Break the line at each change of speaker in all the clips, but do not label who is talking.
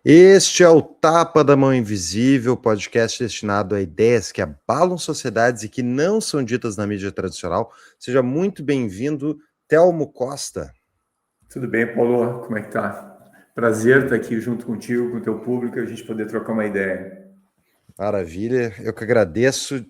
Este é o Tapa da Mão Invisível, podcast destinado a ideias que abalam sociedades e que não são ditas na mídia tradicional. Seja muito bem-vindo, Telmo Costa.
Tudo bem, Paulo? Como é que tá? Prazer estar aqui junto contigo, com o teu público, e a gente poder trocar uma ideia.
Maravilha, eu que agradeço.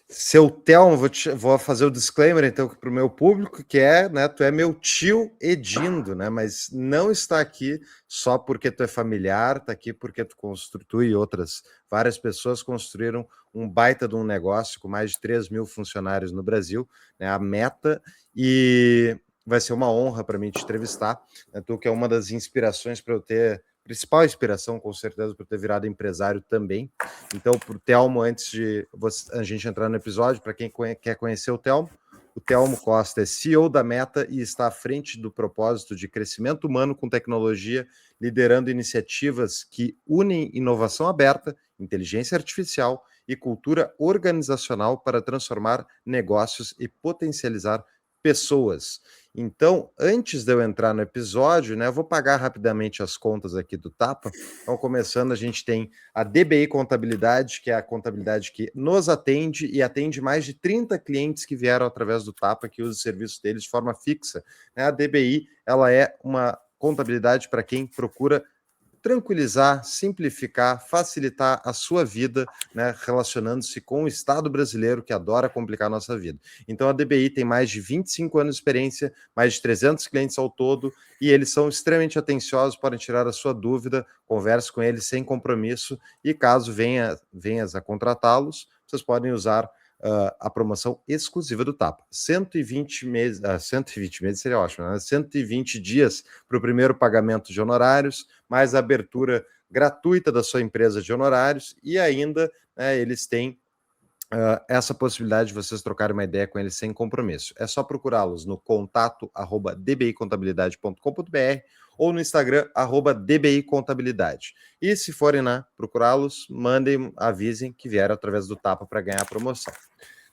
Seu Telmo, vou fazer o disclaimer então para o meu público, que é, né, tu é meu tio Edindo, né, mas não está aqui só porque tu é familiar, está aqui porque tu e outras várias pessoas construíram um baita de um negócio com mais de 3 mil funcionários no Brasil, né, a Meta, e vai ser uma honra para mim te entrevistar, né, tu que é uma das inspirações para eu ter, principal inspiração, com certeza, por ter virado empresário também. Então, para o Telmo, antes de a gente entrar no episódio, para quem quer conhecer o Telmo Costa é CEO da Meta e está à frente do propósito de crescimento humano com tecnologia, liderando iniciativas que unem inovação aberta, inteligência artificial e cultura organizacional para transformar negócios e potencializar pessoas. Então, antes de eu entrar no episódio, né, eu vou pagar rapidamente as contas aqui do Tapa. Então, começando, a gente tem a DBI Contabilidade, que é a contabilidade que nos atende e atende mais de 30 clientes que vieram através do Tapa, que usam o serviço deles de forma fixa. A DBI, ela é uma contabilidade para quem procura tranquilizar, simplificar, facilitar a sua vida, né, relacionando-se com o Estado brasileiro, que adora complicar a nossa vida. Então, a DBI tem mais de 25 anos de experiência, mais de 300 clientes ao todo, e eles são extremamente atenciosos, podem tirar a sua dúvida, converse com eles sem compromisso, e caso venhas a contratá-los, vocês podem usar a promoção exclusiva do Tapa. 120 meses, 120 meses seria ótimo, né? 120 dias para o primeiro pagamento de honorários, mais a abertura gratuita da sua empresa de honorários, e ainda, né, eles têm essa possibilidade de vocês trocarem uma ideia com eles sem compromisso. É só procurá-los no contato@dbicontabilidade.com.br ou no Instagram @dbicontabilidade. E se forem procurá-los, mandem, avisem que vieram através do Tapa para ganhar a promoção.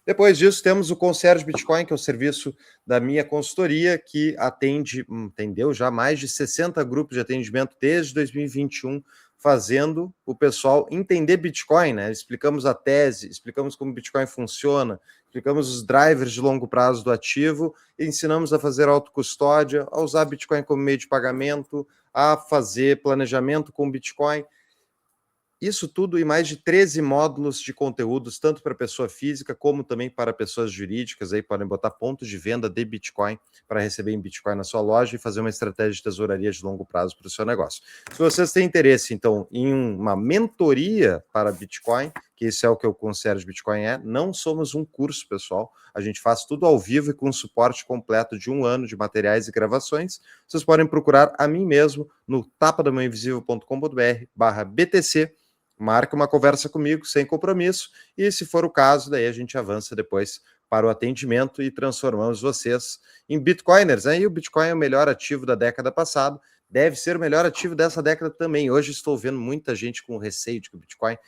Depois disso, temos o Concierge Bitcoin, que é o serviço da minha consultoria, que atendeu já mais de 60 grupos de atendimento desde 2021, fazendo o pessoal entender Bitcoin, né? Explicamos a tese, explicamos como Bitcoin funciona, explicamos os drivers de longo prazo do ativo, ensinamos a fazer autocustódia, a usar Bitcoin como meio de pagamento, a fazer planejamento com Bitcoin. Isso tudo e mais de 13 módulos de conteúdos, tanto para pessoa física como também para pessoas jurídicas. Aí podem botar pontos de venda de Bitcoin para receber em Bitcoin na sua loja e fazer uma estratégia de tesouraria de longo prazo para o seu negócio. Se vocês têm interesse, então, em uma mentoria para Bitcoin, que isso é o que o Concierge Bitcoin é, não somos um curso, pessoal. A gente faz tudo ao vivo e com suporte completo de 1 ano de materiais e gravações. Vocês podem procurar a mim mesmo no tapadamãoinvisível.com.br/BTC. Marca uma conversa comigo sem compromisso e, se for o caso, daí a gente avança depois para o atendimento e transformamos vocês em Bitcoiners. Aí o Bitcoin é o melhor ativo da década passada, deve ser o melhor ativo dessa década também. Hoje estou vendo muita gente com receio de que o Bitcoin,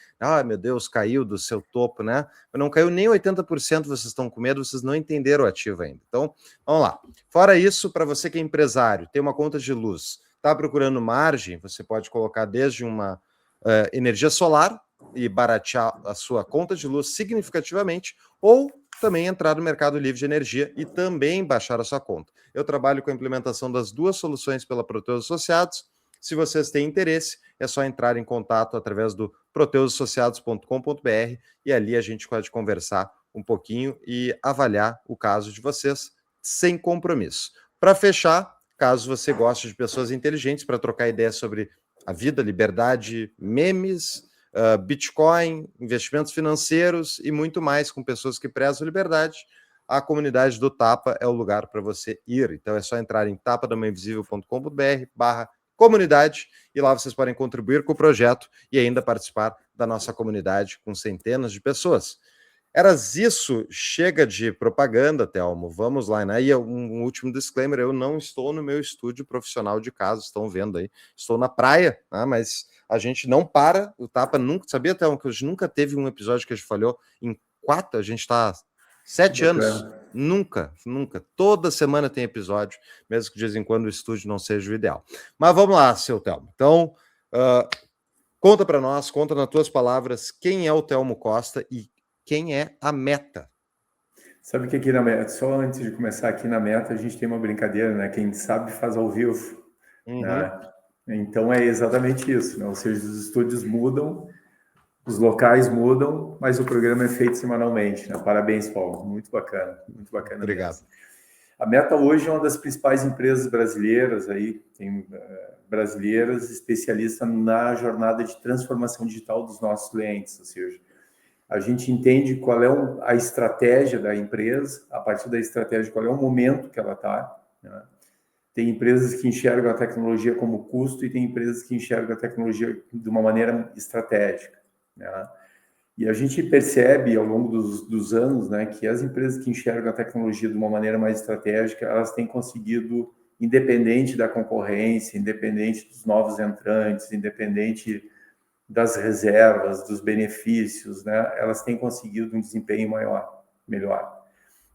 meu Deus, caiu do seu topo, né? Mas não caiu nem 80%, vocês estão com medo, vocês não entenderam o ativo ainda. Então, vamos lá. Fora isso, para você que é empresário, tem uma conta de luz, está procurando margem, você pode colocar desde uma energia solar e baratear a sua conta de luz significativamente, ou também entrar no mercado livre de energia e também baixar a sua conta. Eu trabalho com a implementação das duas soluções pela Proteus Associados. Se vocês têm interesse, é só entrar em contato através do proteusassociados.com.br e ali a gente pode conversar um pouquinho e avaliar o caso de vocês sem compromisso. Para fechar, caso você goste de pessoas inteligentes para trocar ideias sobre a vida, liberdade, memes, Bitcoin, investimentos financeiros e muito mais com pessoas que prezam liberdade, a comunidade do Tapa é o lugar para você ir. Então é só entrar em tapadamainvisível.com.br/comunidade e lá vocês podem contribuir com o projeto e ainda participar da nossa comunidade com centenas de pessoas. Eras isso, chega de propaganda, Telmo. Vamos lá, né? E um último disclaimer: eu não estou no meu estúdio profissional de casa, estão vendo aí. Estou na praia, né? Mas a gente não para, o Tapa nunca. Sabia, Telmo, que a gente nunca teve um episódio que a gente falhou em 4, a gente está 7 anos. Nunca. Toda semana tem episódio, mesmo que de vez em quando o estúdio não seja o ideal. Mas vamos lá, seu Telmo. Então, conta para nós, conta nas tuas palavras, quem é o Telmo Costa e quem é a Meta.
Sabe que aqui na Meta, só antes de começar aqui na Meta, a gente tem uma brincadeira, né? Quem sabe faz ao vivo, né? Então é exatamente isso, né? Ou seja, os estúdios mudam, os locais mudam, mas o programa é feito semanalmente, né? Parabéns, Paulo. Muito bacana
Obrigado.
mesmo. A Meta hoje é uma das principais empresas brasileiras, brasileiras especialistas na jornada de transformação digital dos nossos clientes, ou seja, a gente entende qual é a estratégia da empresa, a partir da estratégia, qual é o momento que ela está, né? Tem empresas que enxergam a tecnologia como custo e tem empresas que enxergam a tecnologia de uma maneira estratégica, né? E a gente percebe ao longo dos anos, né, que as empresas que enxergam a tecnologia de uma maneira mais estratégica, elas têm conseguido, independente da concorrência, independente dos novos entrantes, independente das reservas, dos benefícios, né, elas têm conseguido um desempenho melhor.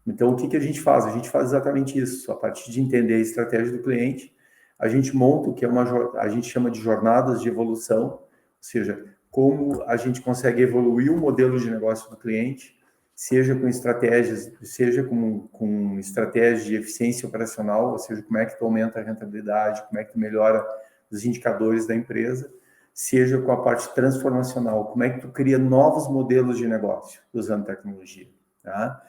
Então, o que a gente faz? A gente faz exatamente isso. A partir de entender a estratégia do cliente, a gente monta o que a gente chama de jornadas de evolução, ou seja, como a gente consegue evoluir o modelo de negócio do cliente, seja com estratégias, seja com estratégias de eficiência operacional, ou seja, como é que tu aumenta a rentabilidade, como é que tu melhora os indicadores da empresa, seja com a parte transformacional, como é que tu cria novos modelos de negócio usando tecnologia, tá?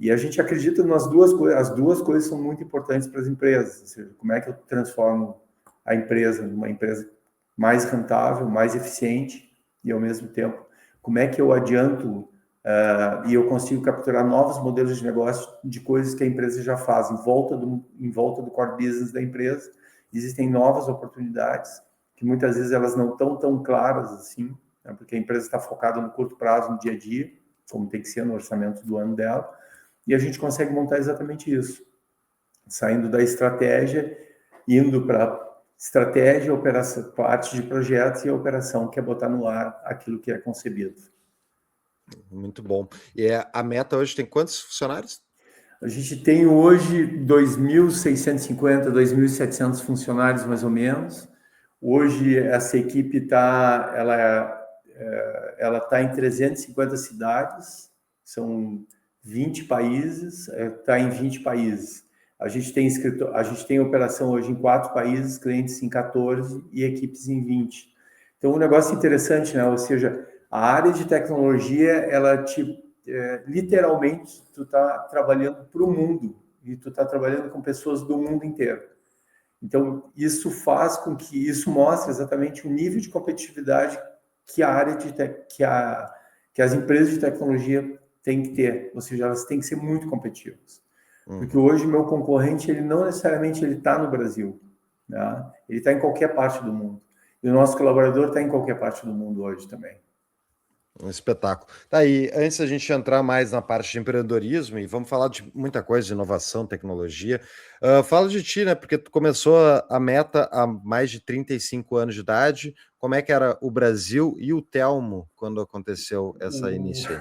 E a gente acredita nas duas coisas, as duas coisas são muito importantes para as empresas, ou seja, como é que eu transformo a empresa numa empresa mais rentável, mais eficiente, e ao mesmo tempo, como é que eu adianto e eu consigo capturar novos modelos de negócio de coisas que a empresa já faz em volta do core business da empresa. Existem novas oportunidades que muitas vezes elas não estão tão claras assim, né, porque a empresa está focada no curto prazo, no dia a dia, como tem que ser no orçamento do ano dela, e a gente consegue montar exatamente isso, saindo da estratégia, indo para estratégia, operação, parte de projetos e a operação, que é botar no ar aquilo que é concebido.
Muito bom. E a Meta hoje tem quantos funcionários?
A gente tem hoje 2.650, 2.700 funcionários, mais ou menos. Hoje, essa equipe ela tá em 350 cidades, são 20 países, está em 20 países. A gente tem operação hoje em 4 países, clientes em 14 e equipes em 20. Então, um negócio interessante, né? Ou seja, a área de tecnologia, ela literalmente, tu está trabalhando para o mundo e tu está trabalhando com pessoas do mundo inteiro. Então, isso faz com que isso mostre exatamente o nível de competitividade que a área que as empresas de tecnologia têm que ter, ou seja, elas têm que ser muito competitivas. Porque hoje o meu concorrente, ele não necessariamente ele está no Brasil, né? Ele está em qualquer parte do mundo. E o nosso colaborador está em qualquer parte do mundo hoje também.
Um espetáculo. Tá aí, antes da gente entrar mais na parte de empreendedorismo, e vamos falar de muita coisa, de inovação, tecnologia, fala de ti, né? Porque tu começou a Meta há mais de 35 anos de idade. Como é que era o Brasil e o Telmo quando aconteceu essa início aí?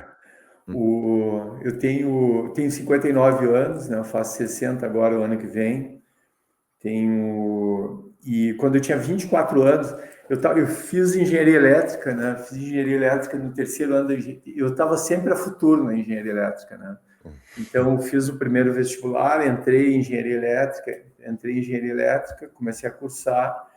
Eu tenho 59 anos, né? Eu faço 60 agora, o ano que vem. E quando eu tinha 24 anos, eu fiz engenharia elétrica, né? Fiz engenharia elétrica no terceiro ano eu estava sempre a futuro na engenharia elétrica, né? Então, eu fiz o primeiro vestibular, entrei em engenharia elétrica, comecei a cursar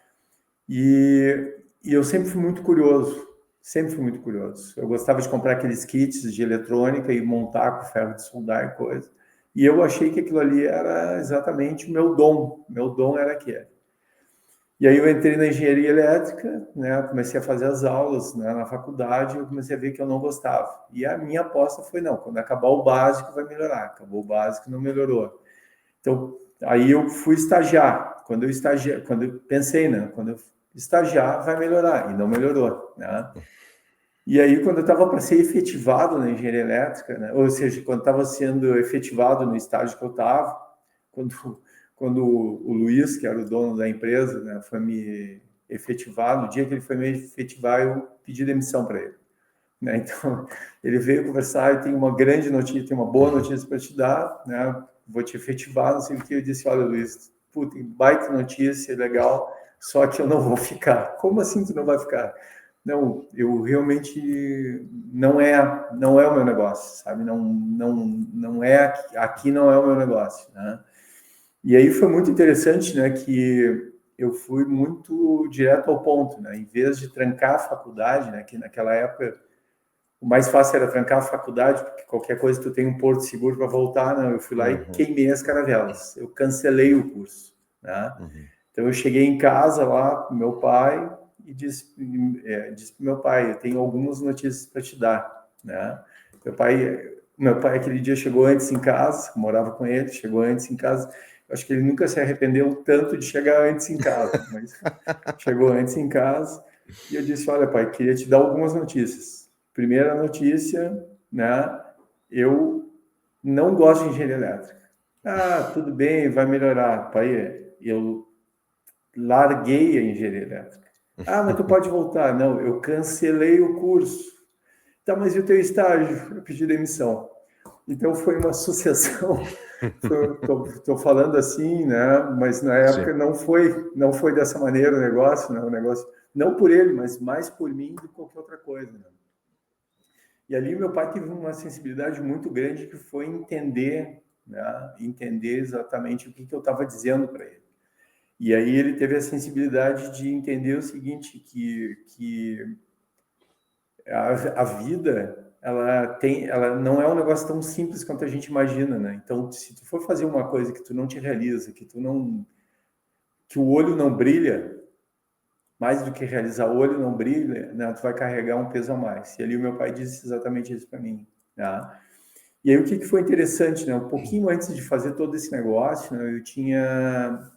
e eu sempre fui muito curioso, sempre fui muito curioso. Eu gostava de comprar aqueles kits de eletrônica e montar com ferro de soldar e coisa. E eu achei que aquilo ali era exatamente o meu dom. Meu dom era aquele. E aí eu entrei na engenharia elétrica, né? Comecei a fazer as aulas, né, na faculdade, eu comecei a ver que eu não gostava. E a minha aposta foi, não, quando acabar o básico vai melhorar. Acabou o básico, não melhorou. Então, aí eu fui estagiar. Quando eu pensei, né? Quando eu estagiar vai melhorar, e não melhorou, né? E aí, quando eu estava para ser efetivado na engenharia elétrica, né, ou seja, quando estava sendo efetivado no estágio que eu estava, quando o Luiz, que era o dono da empresa, né, foi me efetivar, no dia que ele foi me efetivar, eu pedi demissão para ele. Né? Então, ele veio conversar e tem uma grande notícia, tem uma boa notícia para te dar, né? Vou te efetivar, não sei o que. Eu disse, olha, Luiz, puta, baita notícia, legal, só que eu não vou ficar. Como assim tu não vai ficar? Não, eu realmente não é o meu negócio, sabe? Não é aqui não é o meu negócio, né? E aí foi muito interessante, né, que eu fui muito direto ao ponto, né? Em vez de trancar a faculdade, né, que naquela época o mais fácil era trancar a faculdade, porque qualquer coisa tu tem um porto seguro para voltar, não, eu fui lá e queimei as caravelas. Eu cancelei o curso, né? Então eu cheguei em casa lá com meu pai e disse para meu pai, eu tenho algumas notícias para te dar, né? Meu pai aquele dia chegou antes em casa, morava com ele, chegou antes em casa. Eu acho que ele nunca se arrependeu tanto de chegar antes em casa, mas chegou antes em casa e eu disse, olha, pai, queria te dar algumas notícias. Primeira notícia, né? Eu não gosto de engenharia elétrica. Ah, tudo bem, vai melhorar, pai. Eu larguei a engenharia elétrica. Ah, mas tu pode voltar. Não, eu cancelei o curso. Tá, mas e o teu estágio? Eu pedi demissão. Então foi uma sucessão. Estou falando assim, né? Mas na época não foi dessa maneira o negócio, né? O negócio não por ele, mas mais por mim do que qualquer outra coisa. Né? E ali meu pai teve uma sensibilidade muito grande que foi entender, né? Entender exatamente o que eu estava dizendo para ele. E aí ele teve a sensibilidade de entender o seguinte, que a vida ela não é um negócio tão simples quanto a gente imagina, né? Então, se tu for fazer uma coisa que tu não te realiza, que o olho não brilha, mais do que realizar o olho não brilha, né? Tu vai carregar um peso a mais. E ali o meu pai disse exatamente isso para mim, né? E aí o que foi interessante, né? Um pouquinho antes de fazer todo esse negócio, né? Eu tinha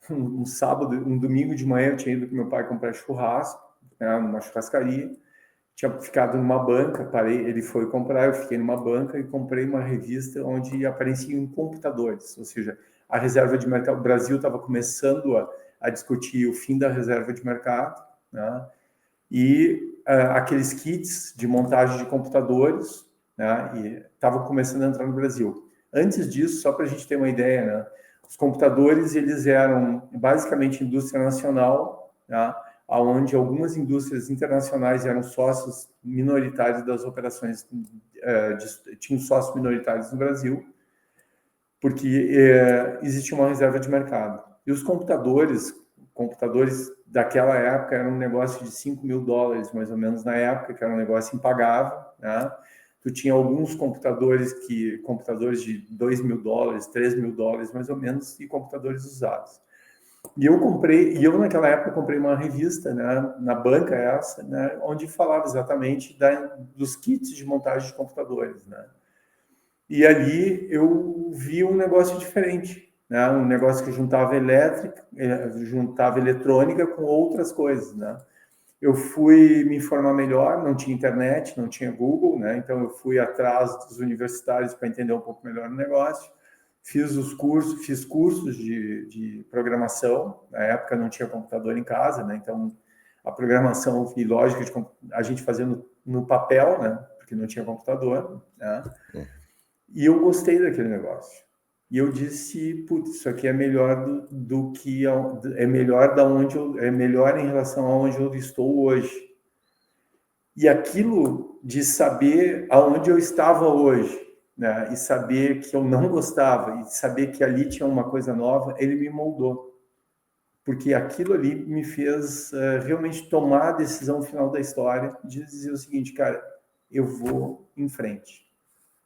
um sábado, um domingo de manhã, eu tinha ido com meu pai comprar churrasco, né? Numa churrascaria. Tinha ficado numa banca, parei, ele foi comprar, eu fiquei numa banca e comprei uma revista onde apareciam computadores, ou seja, a reserva de mercado, o Brasil estava começando a discutir o fim da reserva de mercado, né? E aqueles kits de montagem de computadores, né? E estavam começando a entrar no Brasil. Antes disso, só para a gente ter uma ideia, né? Os computadores, eles eram basicamente indústria nacional, né? Onde algumas indústrias internacionais eram sócios minoritários das operações, tinham sócios minoritários no Brasil, porque existia uma reserva de mercado. E os computadores daquela época eram um negócio de $5.000, mais ou menos, na época, que era um negócio impagável, né? Tu tinha alguns computadores de $2.000, $3.000, mais ou menos, e computadores usados. E eu naquela época comprei uma revista, né, na banca essa, né, onde falava exatamente dos kits de montagem de computadores, né. E ali eu vi um negócio diferente, né, um negócio que juntava eletrônica com outras coisas, né. Eu fui me informar melhor, não tinha internet, não tinha Google, né, então eu fui atrás dos universitários para entender um pouco melhor o negócio. Fiz cursos de programação. Na época não tinha computador em casa, né? Então a programação e lógica a gente fazia no papel, né? Porque não tinha computador, né? E eu gostei daquele negócio. E eu disse, putz, isso aqui é melhor do que é melhor é melhor em relação a onde eu estou hoje. E aquilo de saber aonde eu estava hoje, né, e saber que eu não gostava, e saber que ali tinha uma coisa nova, ele me moldou. Porque aquilo ali me fez realmente tomar a decisão final da história de dizer o seguinte, cara, eu vou em frente.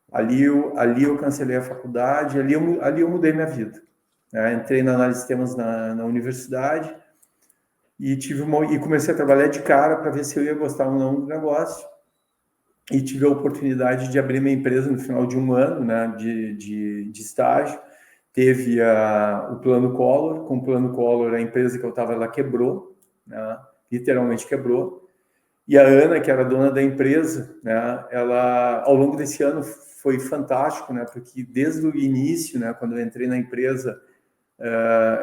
Ali eu cancelei a faculdade, ali eu mudei minha vida. Né? Entrei na análise de sistemas na universidade e comecei a trabalhar de cara para ver se eu ia gostar ou não do negócio. E tive a oportunidade de abrir minha empresa no final de um ano, né, de estágio. Teve o Plano Collor. Com o Plano Collor, a empresa que eu estava lá quebrou, né, literalmente quebrou. E a Ana, que era dona da empresa, né, ela, ao longo desse ano, foi fantástico, né, porque desde o início, né, quando eu entrei na empresa,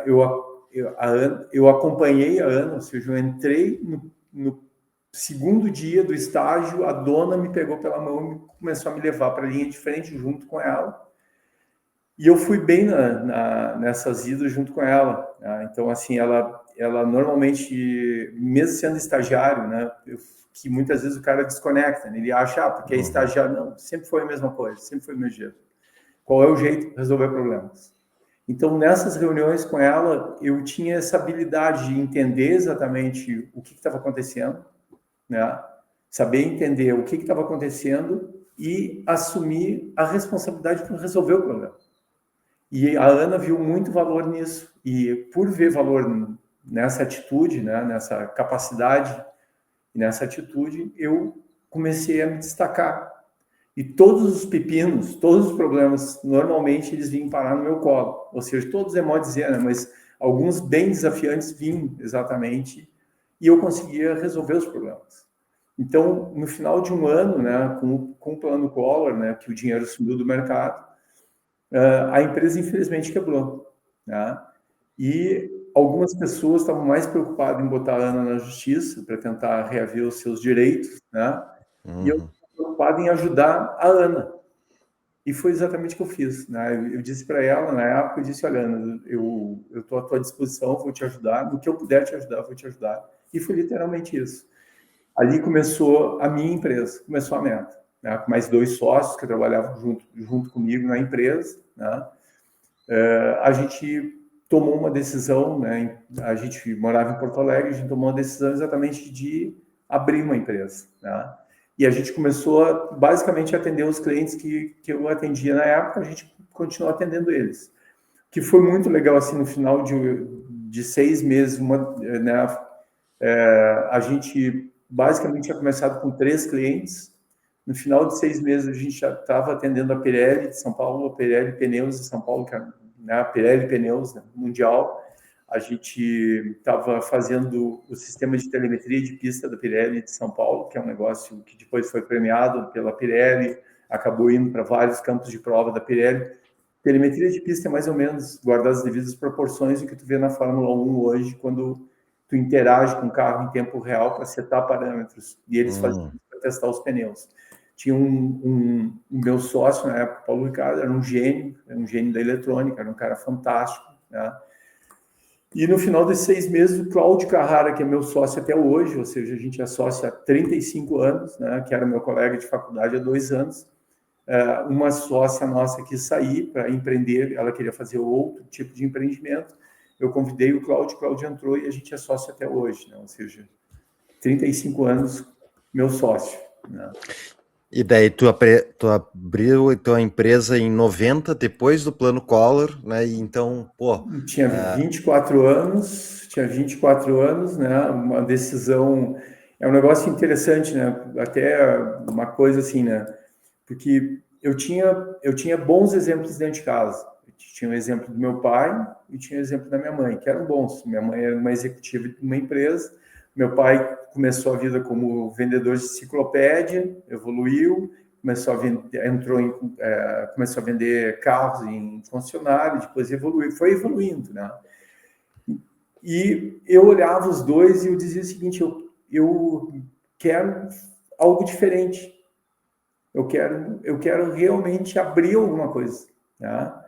eu acompanhei a Ana, ou seja, eu entrei no segundo dia do estágio, a dona me pegou pela mão e começou a me levar para a linha de frente junto com ela. E eu fui bem nessas idas junto com ela. Né? Então, assim, ela normalmente, mesmo sendo estagiário, né, que muitas vezes o cara desconecta, né? Ele acha, porque é estagiário. Não, sempre foi a mesma coisa, sempre foi o meu jeito. Qual é o jeito de resolver problemas? Então, nessas reuniões com ela, eu tinha essa habilidade de entender exatamente o que estava acontecendo, né? Saber entender o que estava acontecendo e assumir a responsabilidade por resolver o problema. E a Ana viu muito valor nisso. E por ver valor nessa atitude, né, nessa capacidade e nessa atitude, eu comecei a me destacar. E todos os pepinos, todos os problemas, normalmente eles vinham parar no meu colo. Ou seja, todos é modo de dizer, né, mas alguns bem desafiantes vinham exatamente e eu conseguia resolver os problemas. Então, no final de um ano, né, com o plano Collor, né, que o dinheiro sumiu do mercado, a empresa infelizmente quebrou, né? E algumas pessoas estavam mais preocupadas em botar a Ana na justiça para tentar reaver os seus direitos, né? E eu estava preocupado em ajudar a Ana. E foi exatamente o que eu fiz, né? Eu disse para ela, na época, eu disse, olha, Ana, eu estou à tua disposição, vou te ajudar, no que eu puder te ajudar, vou te ajudar. E foi literalmente isso. Ali começou a minha empresa, começou a Meta, né? Com mais 2 sócios que trabalhavam junto comigo na empresa, né? A gente tomou uma decisão, né? A gente morava em Porto Alegre, a gente tomou uma decisão exatamente de abrir uma empresa, né? E a gente começou a, basicamente, atender os clientes que eu atendia na época, a gente continuou atendendo eles. Que foi muito legal, assim, no final de 6 meses, né? A gente basicamente tinha começado com 3 clientes. No final de 6 meses, a gente já estava atendendo a Pirelli de São Paulo, a Pirelli Pneus de São Paulo, que é, né, a Pirelli Pneus, né, mundial. A gente estava fazendo o sistema de telemetria de pista da Pirelli de São Paulo, que é um negócio que depois foi premiado pela Pirelli, acabou indo para vários campos de prova da Pirelli. Telemetria de pista é mais ou menos, guardar as devidas proporções, do que tu vê na Fórmula 1 hoje, quando tu interage com o carro em tempo real para setar parâmetros. E eles faziam isso para testar os pneus. Tinha um meu sócio na época, Paulo Ricardo, era um gênio da eletrônica, era um cara fantástico, né? E no final desses 6 meses, o Cláudio Carrara, que é meu sócio até hoje, ou seja, a gente é sócio há 35 anos, né, que era meu colega de faculdade há 2 anos, uma sócia nossa quis sair para empreender, ela queria fazer outro tipo de empreendimento. Eu convidei o Cláudio entrou e a gente é sócio até hoje, né? Ou seja, 35 anos, meu sócio, né?
E daí tu abriu a tua empresa em 90, depois do plano Collor, né? E então, pô...
Tinha 24 anos, né? Uma decisão... É um negócio interessante, né? Até uma coisa assim, né? Porque eu tinha bons exemplos dentro de casa. Eu tinha o exemplo do meu pai e tinha o exemplo da minha mãe, que eram bons. Minha mãe era uma executiva de uma empresa. Meu pai começou a vida como vendedor de enciclopédia, evoluiu, começou a vender carros em concessionário, depois evoluiu, foi evoluindo, né? E eu olhava os dois e eu dizia o seguinte: eu quero algo diferente. Eu quero realmente abrir alguma coisa, tá?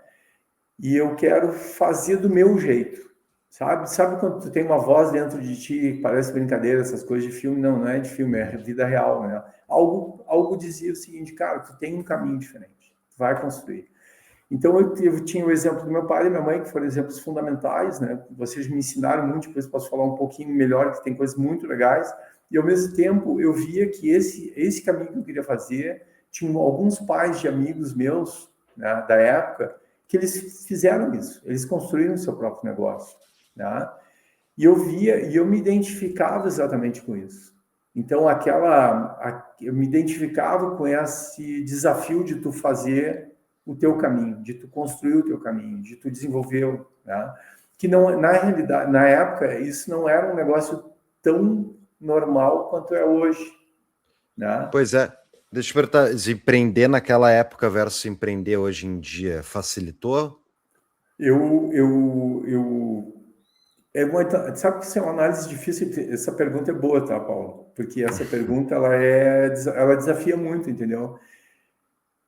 E eu quero fazer do meu jeito, sabe? Sabe quando tu tem uma voz dentro de ti, parece brincadeira, essas coisas de filme? Não, não é de filme, é vida real, né? Algo dizia o seguinte, cara, tu tem um caminho diferente, tu vai construir. Então eu tinha o exemplo do meu pai e minha mãe, que foram exemplos fundamentais, né? Vocês me ensinaram muito, depois posso falar um pouquinho melhor, que tem coisas muito legais. E ao mesmo tempo eu via que esse caminho que eu queria fazer, tinha alguns pais de amigos meus, né, da época, que eles fizeram isso, eles construíram o seu próprio negócio, né? E eu via e eu me identificava exatamente com isso. Então eu me identificava com esse desafio de tu fazer o teu caminho, de tu construir o teu caminho, de tu desenvolver, né? Que não, na realidade, na época, isso não era um negócio tão normal quanto é hoje, né?
Pois é. Deixa eu perguntar, empreender naquela época versus empreender hoje em dia facilitou?
Sabe que isso é uma análise difícil. Essa pergunta é boa, tá, Paulo? Porque essa pergunta ela desafia muito, entendeu?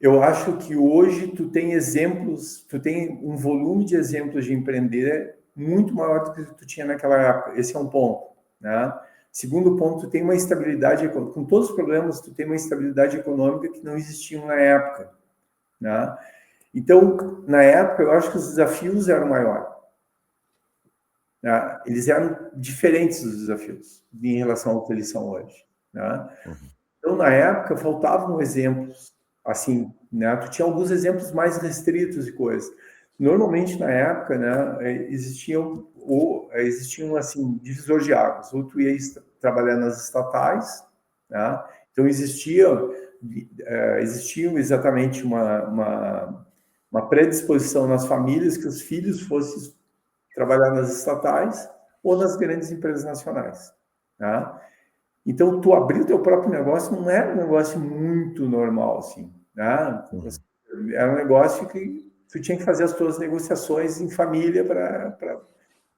Eu acho que hoje tu tem exemplos, tu tem um volume de exemplos de empreender muito maior do que tu tinha naquela época. Esse é um ponto, né? Segundo ponto, tu tem uma estabilidade, com todos os problemas, tu tem uma estabilidade econômica que não existia na época, né? Então, na época, eu acho que os desafios eram maiores, né? Eles eram diferentes dos desafios em relação ao que eles são hoje, né? Então, na época, faltavam exemplos, assim, né? Tu tinha alguns exemplos mais restritos de coisas. Normalmente, na época, né, existiam assim, divisor de águas. Ou tu ia trabalhar nas estatais, né? Então, existia exatamente uma predisposição nas famílias que os filhos fossem trabalhar nas estatais ou nas grandes empresas nacionais, né? Então, tu abrir o teu próprio negócio não era um negócio muito normal, assim, né? Era um negócio que tu tinha que fazer as tuas negociações em família para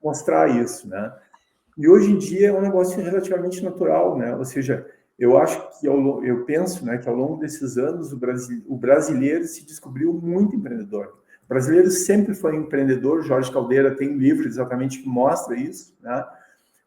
mostrar isso, né? E hoje em dia é um negócio relativamente natural, né? Ou seja, eu acho que eu penso, né, que ao longo desses anos o brasileiro se descobriu muito empreendedor. O brasileiro sempre foi empreendedor. Jorge Caldeira tem um livro exatamente que mostra isso, né?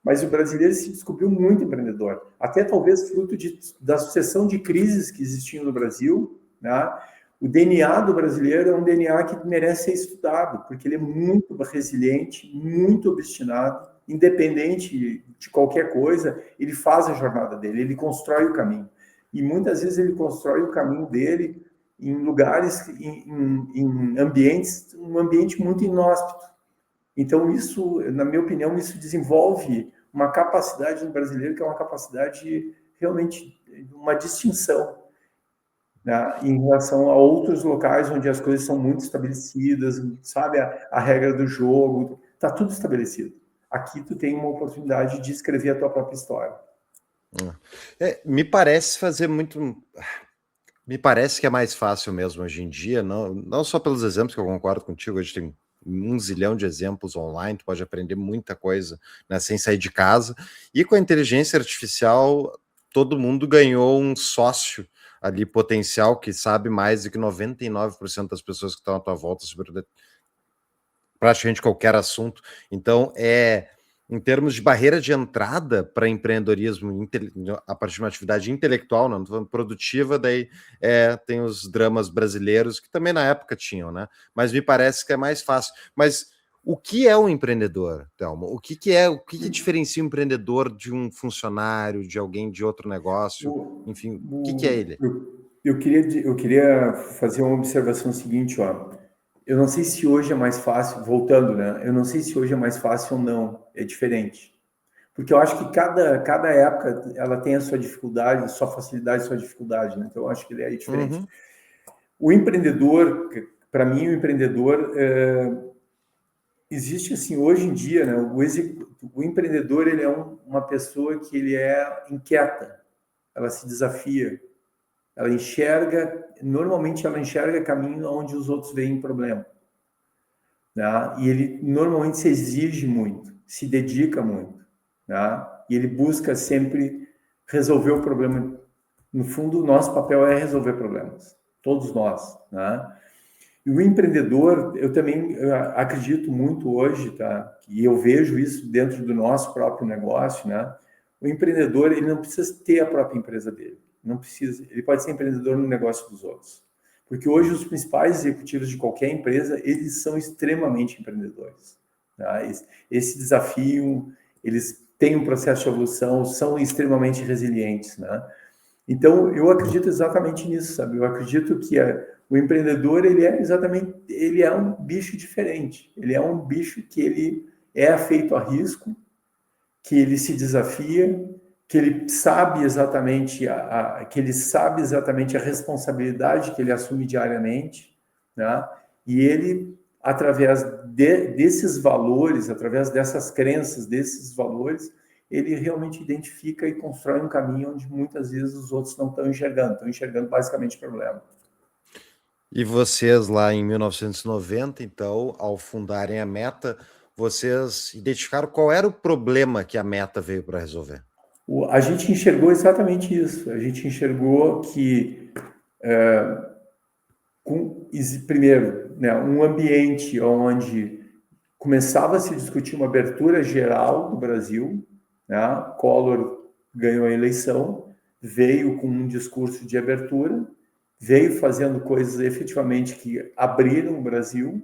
Mas o brasileiro se descobriu muito empreendedor, até talvez fruto da sucessão de crises que existiam no Brasil, né? O DNA do brasileiro é um DNA que merece ser estudado, porque ele é muito resiliente, muito obstinado, independente de qualquer coisa, ele faz a jornada dele, ele constrói o caminho. E muitas vezes ele constrói o caminho dele em lugares, em ambientes, um ambiente muito inóspito. Então, isso, na minha opinião, isso desenvolve uma capacidade no brasileiro que é uma capacidade realmente, uma distinção, né, em relação a outros locais onde as coisas são muito estabelecidas, sabe, a regra do jogo, está tudo estabelecido. Aqui tu tem uma oportunidade de escrever a tua própria história.
Me parece fazer muito... Me parece que é mais fácil mesmo hoje em dia, não só pelos exemplos, que eu concordo contigo, hoje tem um zilhão de exemplos online, tu pode aprender muita coisa, né, sem sair de casa, e com a inteligência artificial, todo mundo ganhou um sócio ali potencial que sabe mais do que 99% das pessoas que estão à tua volta sobre praticamente qualquer assunto. Então, em termos de barreira de entrada para empreendedorismo a partir de uma atividade intelectual, não estou falando produtiva, daí tem os dramas brasileiros, que também na época tinham, né? Mas me parece que é mais fácil. Mas o que é um empreendedor, Thelma? O que diferencia um empreendedor de um funcionário, de alguém de outro negócio? Enfim, o que é ele?
Eu queria fazer uma observação seguinte, ó. Eu não sei se hoje é mais fácil, voltando, né? Eu não sei se hoje é mais fácil ou não, é diferente. Porque eu acho que cada época ela tem a sua dificuldade, sua facilidade, sua dificuldade, né? Então eu acho que ele é diferente. O empreendedor, para mim, o empreendedor existe assim hoje em dia, né? O empreendedor ele é uma pessoa que ele é inquieta, ela se desafia, ela normalmente ela enxerga caminho onde os outros veem problema, né? E ele normalmente se exige muito, se dedica muito, né? E ele busca sempre resolver o problema. No fundo, o nosso papel é resolver problemas, todos nós, né? E o empreendedor, eu também acredito muito hoje, tá? E eu vejo isso dentro do nosso próprio negócio, né? O empreendedor, ele não precisa ter a própria empresa dele. Não precisa. Ele pode ser empreendedor no negócio dos outros. Porque hoje os principais executivos de qualquer empresa, eles são extremamente empreendedores. Tá? Esse desafio, eles têm um processo de evolução, são extremamente resilientes, né? Então, eu acredito exatamente nisso, sabe? Eu acredito que o empreendedor, ele é um bicho diferente. Ele é um bicho que ele é feito a risco, que ele se desafia, que ele sabe exatamente a responsabilidade que ele assume diariamente, né? E ele, através desses valores, através dessas crenças, desses valores, ele realmente identifica e constrói um caminho onde muitas vezes os outros não estão enxergando basicamente o problema.
E vocês lá em 1990, então, ao fundarem a Meta, vocês identificaram qual era o problema que a Meta veio para resolver?
A gente enxergou exatamente isso. A gente enxergou que, primeiro, né, um ambiente onde começava a se discutir uma abertura geral do Brasil, né? Collor ganhou a eleição, veio com um discurso de abertura, veio fazendo coisas efetivamente que abriram o Brasil,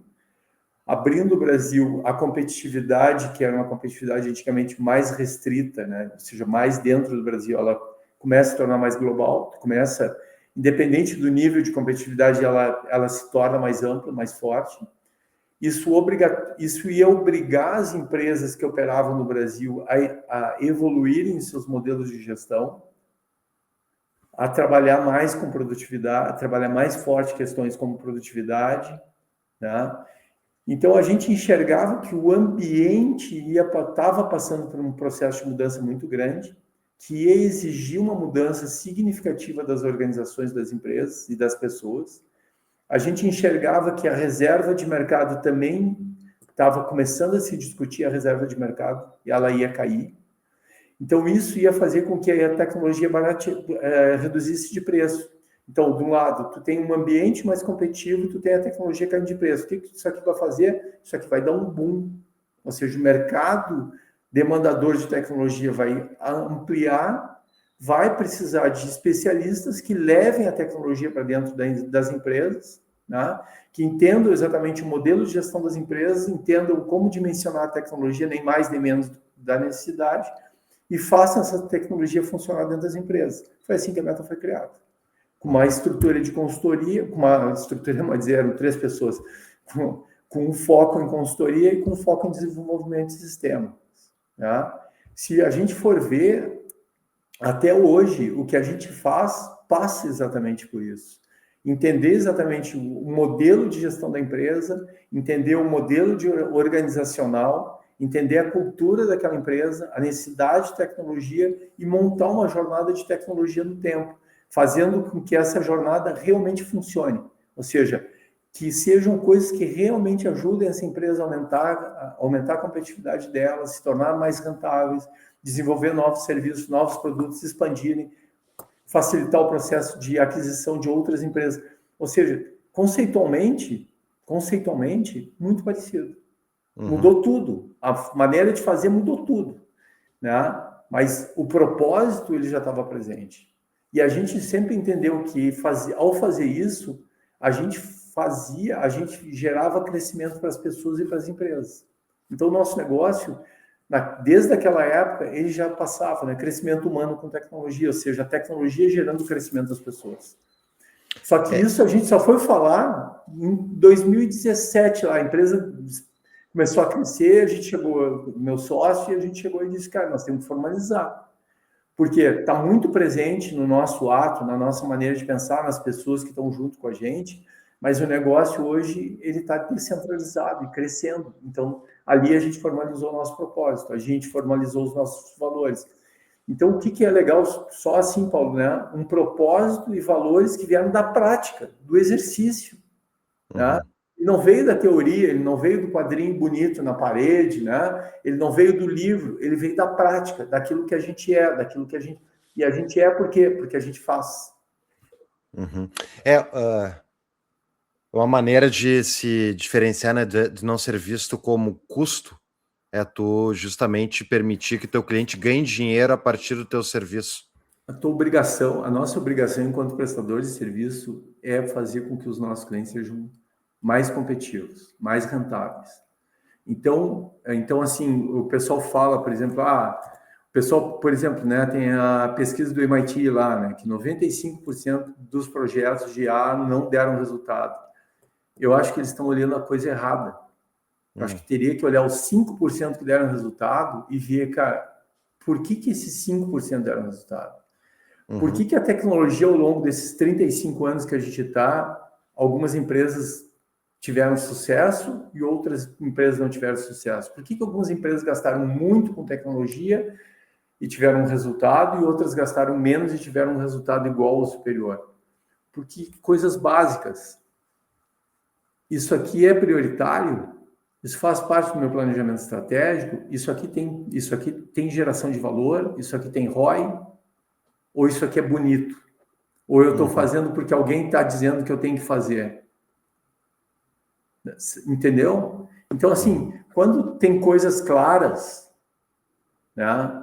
abrindo o Brasil a competitividade, que era uma competitividade antigamente mais restrita, né? Ou seja, mais dentro do Brasil, ela começa a se tornar mais global, começa, independente do nível de competitividade, ela se torna mais ampla, mais forte. Isso ia obrigar as empresas que operavam no Brasil a evoluírem seus modelos de gestão, a trabalhar mais com produtividade, a trabalhar mais forte questões como produtividade, né? Então, a gente enxergava que o ambiente estava passando por um processo de mudança muito grande, que ia exigir uma mudança significativa das organizações das empresas e das pessoas. A gente enxergava que a reserva de mercado também estava começando a se discutir a reserva de mercado e ela ia cair. Então, isso ia fazer com que a tecnologia reduzisse de preço. Então, de um lado, tu tem um ambiente mais competitivo, tu tem a tecnologia caindo de preço. O que isso aqui vai fazer? Isso aqui vai dar um boom. Ou seja, o mercado demandador de tecnologia vai ampliar, vai precisar de especialistas que levem a tecnologia para dentro das empresas, né? Que entendam exatamente o modelo de gestão das empresas, entendam como dimensionar a tecnologia, nem mais nem menos da necessidade, e façam essa tecnologia funcionar dentro das empresas. Foi assim que a Meta foi criada. Com uma estrutura de consultoria, com uma estrutura, eram 3 pessoas, com um foco em consultoria e com um foco em desenvolvimento de sistema. Tá? Se a gente for ver, até hoje, o que a gente faz passa exatamente por isso. Entender exatamente o modelo de gestão da empresa, entender o modelo organizacional, entender a cultura daquela empresa, a necessidade de tecnologia e montar uma jornada de tecnologia no tempo, fazendo com que essa jornada realmente funcione. Ou seja, que sejam coisas que realmente ajudem essa empresa a aumentar a competitividade dela, se tornar mais rentáveis, desenvolver novos serviços, novos produtos, se expandirem, facilitar o processo de aquisição de outras empresas. Ou seja, conceitualmente, muito parecido. Mudou tudo. A maneira de fazer mudou tudo, né? Mas o propósito ele já estava presente. E a gente sempre entendeu que ao fazer isso, a gente gerava crescimento para as pessoas e para as empresas. Então, o nosso negócio, desde aquela época, ele já passava, né? Crescimento humano com tecnologia, ou seja, a tecnologia gerando o crescimento das pessoas. Só que isso a gente só foi falar em 2017, lá, a empresa começou a crescer, a gente chegou, meu sócio, e a gente chegou e disse, cara, nós temos que formalizar. Porque está muito presente no nosso ato, na nossa maneira de pensar, nas pessoas que estão junto com a gente, mas o negócio hoje ele está descentralizado e crescendo. Então, ali a gente formalizou o nosso propósito, a gente formalizou os nossos valores. Então, o que é legal só assim, Paulo, né? Um propósito e valores que vieram da prática, do exercício, né? Ele não veio da teoria, ele não veio do quadrinho bonito na parede, né? Ele não veio do livro, ele veio da prática, daquilo que a gente é, daquilo que a gente... E a gente é por quê? Porque a gente faz.
Uma maneira de se diferenciar, né, de não ser visto como custo, é tu justamente permitir que teu cliente ganhe dinheiro a partir do teu serviço.
A nossa obrigação enquanto prestador de serviço é fazer com que os nossos clientes sejam mais competitivos, mais rentáveis. Então assim, o pessoal fala, por exemplo, o pessoal, por exemplo, né, tem a pesquisa do MIT lá, né, que 95% dos projetos de IA não deram resultado. Eu acho que eles estão olhando a coisa errada. Eu acho que teria que olhar os 5% que deram resultado e ver, cara, por que esses 5% deram resultado? Por que a tecnologia, ao longo desses 35 anos que a gente está, algumas empresas tiveram sucesso e outras empresas não tiveram sucesso? Por que algumas empresas gastaram muito com tecnologia, e tiveram um resultado, e outras gastaram menos e tiveram um resultado igual ou superior. Porque coisas básicas. Isso aqui é prioritário? Isso faz parte do meu planejamento estratégico? Isso aqui tem geração de valor? Isso aqui tem ROI? Ou isso aqui é bonito? Ou eu estou fazendo porque alguém está dizendo que eu tenho que fazer? Entendeu? Então, assim, quando tem coisas claras, né?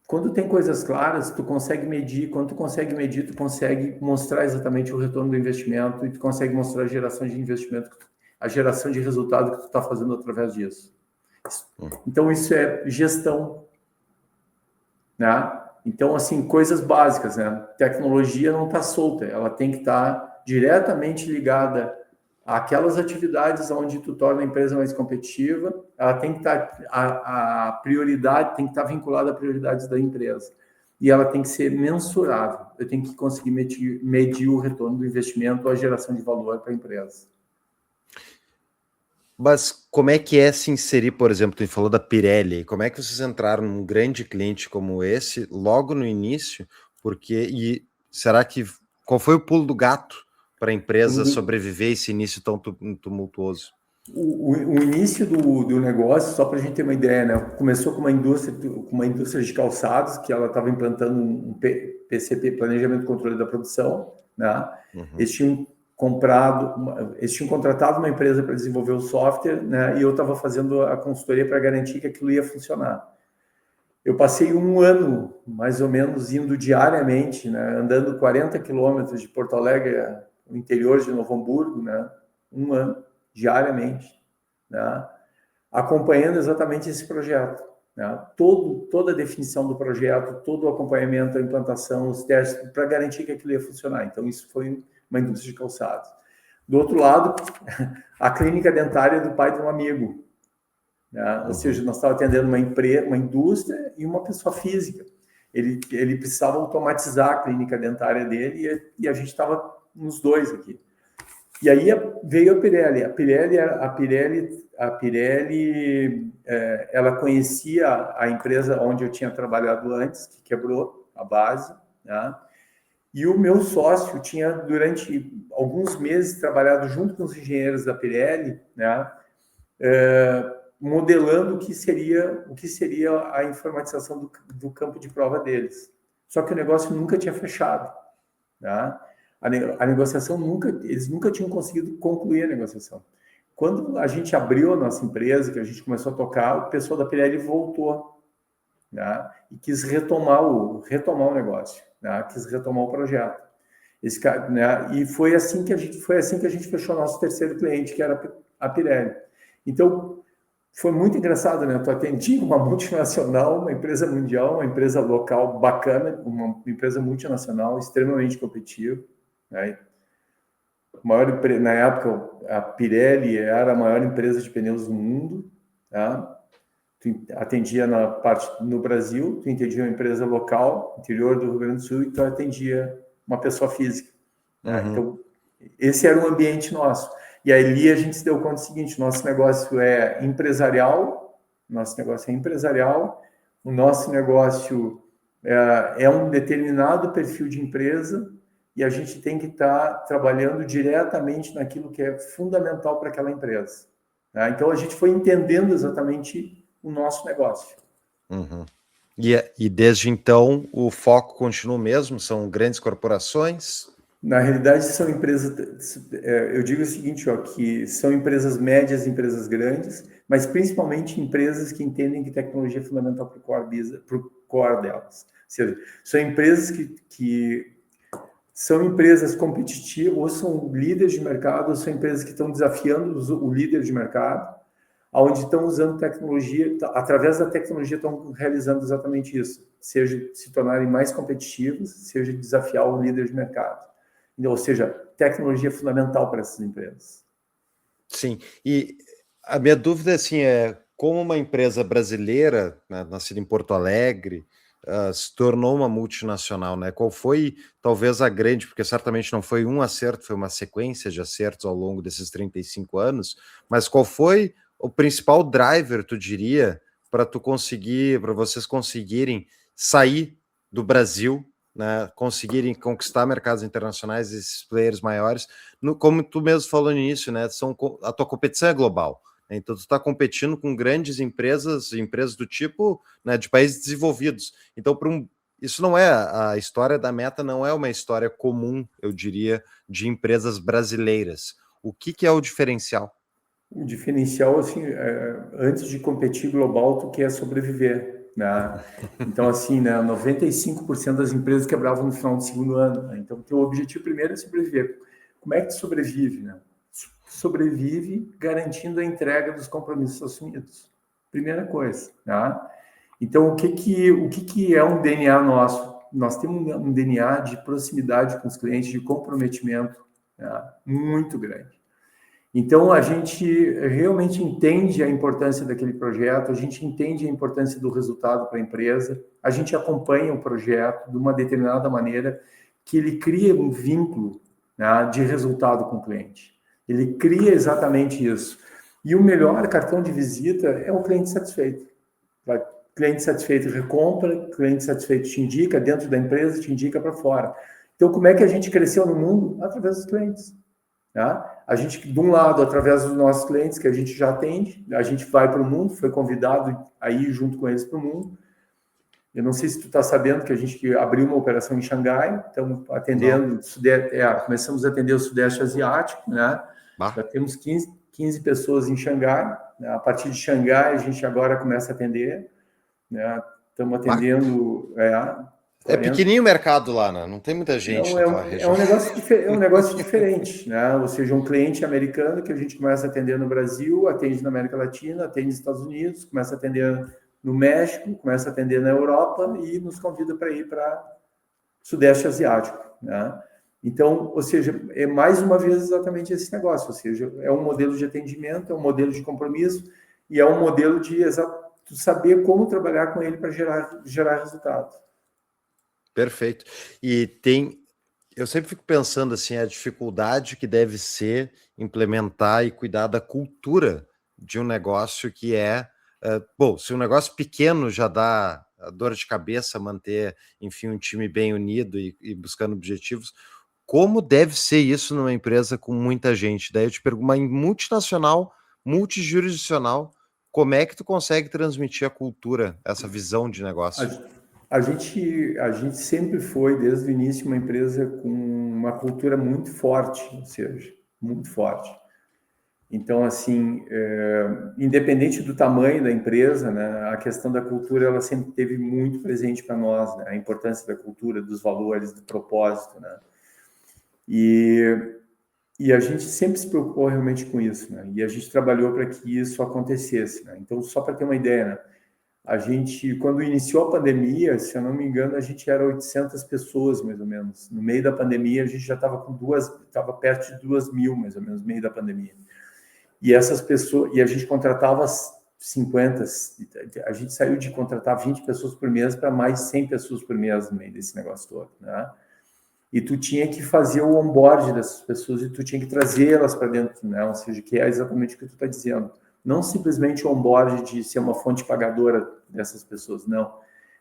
Quando tem coisas claras, tu consegue medir. Quando tu consegue medir, tu consegue mostrar exatamente o retorno do investimento e tu consegue mostrar a geração de investimento, a geração de resultado que tu está fazendo através disso. Então, isso é gestão, né? Então, assim, coisas básicas, né? Tecnologia não está solta, ela tem que estar diretamente ligada àquelas atividades onde tu torna a empresa mais competitiva, ela tem que estar, a prioridade tem que estar vinculada a prioridades da empresa. E ela tem que ser mensurável. Eu tenho que conseguir medir o retorno do investimento ou a geração de valor para a empresa.
Mas como é que é se inserir, por exemplo, tu falou da Pirelli, como é que vocês entraram num grande cliente como esse logo no início? E será que qual foi o pulo do gato para a empresa sobreviver esse início tão tumultuoso?
O início do negócio, só para a gente ter uma ideia, né? Começou com uma indústria de calçados, que ela estava implantando um PCP, Planejamento e Controle da Produção, né? Eles tinham contratado uma empresa para desenvolver o software, né? E eu estava fazendo a consultoria para garantir que aquilo ia funcionar. Eu passei um ano, mais ou menos, indo diariamente, né? Andando 40 quilômetros de Porto Alegre, no interior de Novo Hamburgo, né? Um ano, diariamente, né? Acompanhando exatamente esse projeto, né? Toda a definição do projeto, todo o acompanhamento, a implantação, os testes, para garantir que aquilo ia funcionar. Então, isso foi uma indústria de calçados. Do outro lado, a clínica dentária do pai de um amigo, né? Ou seja, nós estávamos atendendo uma indústria e uma pessoa física. Ele precisava automatizar a clínica dentária dele e a gente estava nos dois aqui. E aí veio a Pirelli. A Pirelli, ela conhecia a empresa onde eu tinha trabalhado antes, que quebrou a base, né? E o meu sócio tinha, durante alguns meses, trabalhado junto com os engenheiros da Pirelli, né? Modelando o que seria a informatização do campo de prova deles. Só que o negócio nunca tinha fechado, né? A negociação eles nunca tinham conseguido concluir a negociação. Quando a gente abriu a nossa empresa, que a gente começou a tocar, o pessoal da Pirelli voltou, né? E quis retomar o negócio, né? Quis retomar o projeto. Né? E foi assim que a gente fechou o nosso terceiro cliente, que era a Pirelli. Então, foi muito engraçado, né? Tu atendia uma multinacional, uma empresa mundial, uma empresa local bacana, uma empresa multinacional extremamente competitiva, né? Na época, a Pirelli era a maior empresa de pneus do mundo, tá? Tu atendia no Brasil, tu atendia uma empresa local, interior do Rio Grande do Sul, e tu atendia uma pessoa física, né? Então, esse era o ambiente nosso. E ali a gente se deu conta do seguinte: nosso negócio é empresarial, o nosso negócio é um determinado perfil de empresa, e a gente tem que estar trabalhando diretamente naquilo que é fundamental para aquela empresa, tá? Então, a gente foi entendendo exatamente o nosso negócio.
E desde então, o foco continua o mesmo? São grandes corporações?
Na realidade, são empresas... eu digo o seguinte, ó, que são empresas médias, empresas grandes, mas principalmente empresas que entendem que tecnologia é fundamental para o core delas. Ou seja, são empresas que são empresas competitivas, ou são líderes de mercado, ou são empresas que estão desafiando o líder de mercado, onde estão usando tecnologia, através da tecnologia estão realizando exatamente isso, seja se tornarem mais competitivos, seja desafiar o líder de mercado. Ou seja, tecnologia é fundamental para essas empresas.
Sim, e a minha dúvida assim, como uma empresa brasileira, né, nascida em Porto Alegre, se tornou uma multinacional, né? Qual foi, talvez, a grande, porque certamente não foi um acerto, foi uma sequência de acertos ao longo desses 35 anos, mas qual foi o principal driver, tu diria, para vocês conseguirem sair do Brasil, né, conseguirem conquistar mercados internacionais, esses players maiores, como tu mesmo falou no início, né, a tua competição é global, né, então tu está competindo com grandes empresas do tipo, né, de países desenvolvidos. Então, isso não é a história da Meta, não é uma história comum, eu diria, de empresas brasileiras. O que é o diferencial?
O diferencial, assim, antes de competir global, tu quer sobreviver, né? Então, assim, né, 95% das empresas quebravam no final do segundo ano, né? Então, teu objetivo primeiro é sobreviver. Como é que tu sobrevive, né? Sobrevive garantindo a entrega dos compromissos assumidos. Primeira coisa, né? Então, o que é um DNA nosso? Nós temos um DNA de proximidade com os clientes, de comprometimento, né, muito grande. Então, a gente realmente entende a importância daquele projeto, a gente entende a importância do resultado para a empresa, a gente acompanha o projeto de uma determinada maneira que ele cria um vínculo, né, de resultado com o cliente. Ele cria exatamente isso. E o melhor cartão de visita é o cliente satisfeito. Cliente satisfeito recompra, cliente satisfeito te indica dentro da empresa, te indica para fora. Então, como é que a gente cresceu no mundo? Através dos clientes. Tá? A gente, de um lado, através dos nossos clientes, que a gente já atende, a gente vai para o mundo, foi convidado a ir junto com eles para o mundo. Eu não sei se tu está sabendo que a gente abriu uma operação em Xangai, estamos atendendo, começamos a atender o Sudeste Asiático, né? Já temos 15 pessoas em Xangai, né? A partir de Xangai a gente agora começa a atender, né? Estamos atendendo...
É pequenininho o mercado lá, né? Não tem muita gente naquela região.
É um negócio diferente, né? Ou seja, um cliente americano que a gente começa a atender no Brasil, atende na América Latina, atende nos Estados Unidos, começa a atender no México, começa a atender na Europa e nos convida para ir para Sudeste Asiático, né? Então, ou seja, é mais uma vez exatamente esse negócio, ou seja, é um modelo de atendimento, é um modelo de compromisso e é um modelo de saber como trabalhar com ele para gerar resultado.
Perfeito. Eu sempre fico pensando assim, a dificuldade que deve ser implementar e cuidar da cultura de um negócio que se um negócio pequeno já dá dor de cabeça manter, enfim, um time bem unido e buscando objetivos, como deve ser isso numa empresa com muita gente? Daí eu te pergunto, uma multinacional, multijurisdicional, como é que tu consegue transmitir a cultura, essa visão de negócio?
A gente sempre foi, desde o início, uma empresa com uma cultura muito forte, ou seja, muito forte. Então, assim, independente do tamanho da empresa, né, a questão da cultura ela sempre teve muito presente para nós, né, a importância da cultura, dos valores, do propósito, né? E a gente sempre se preocupou realmente com isso, né? E a gente trabalhou para que isso acontecesse, né? Então, só para ter uma ideia, né? A gente, quando iniciou a pandemia, se eu não me engano, a gente era 800 pessoas, mais ou menos. No meio da pandemia, a gente já estava estava perto de 2.000, mais ou menos, no meio da pandemia. E essas pessoas, e a gente contratava 50, a gente saiu de contratar 20 pessoas por mês para mais 100 pessoas por mês no meio desse negócio todo, né? E tu tinha que fazer o onboard dessas pessoas e tu tinha que trazê-las para dentro, né? Ou seja, que é exatamente o que tu está dizendo. Não simplesmente o onboard de ser uma fonte pagadora dessas pessoas, não.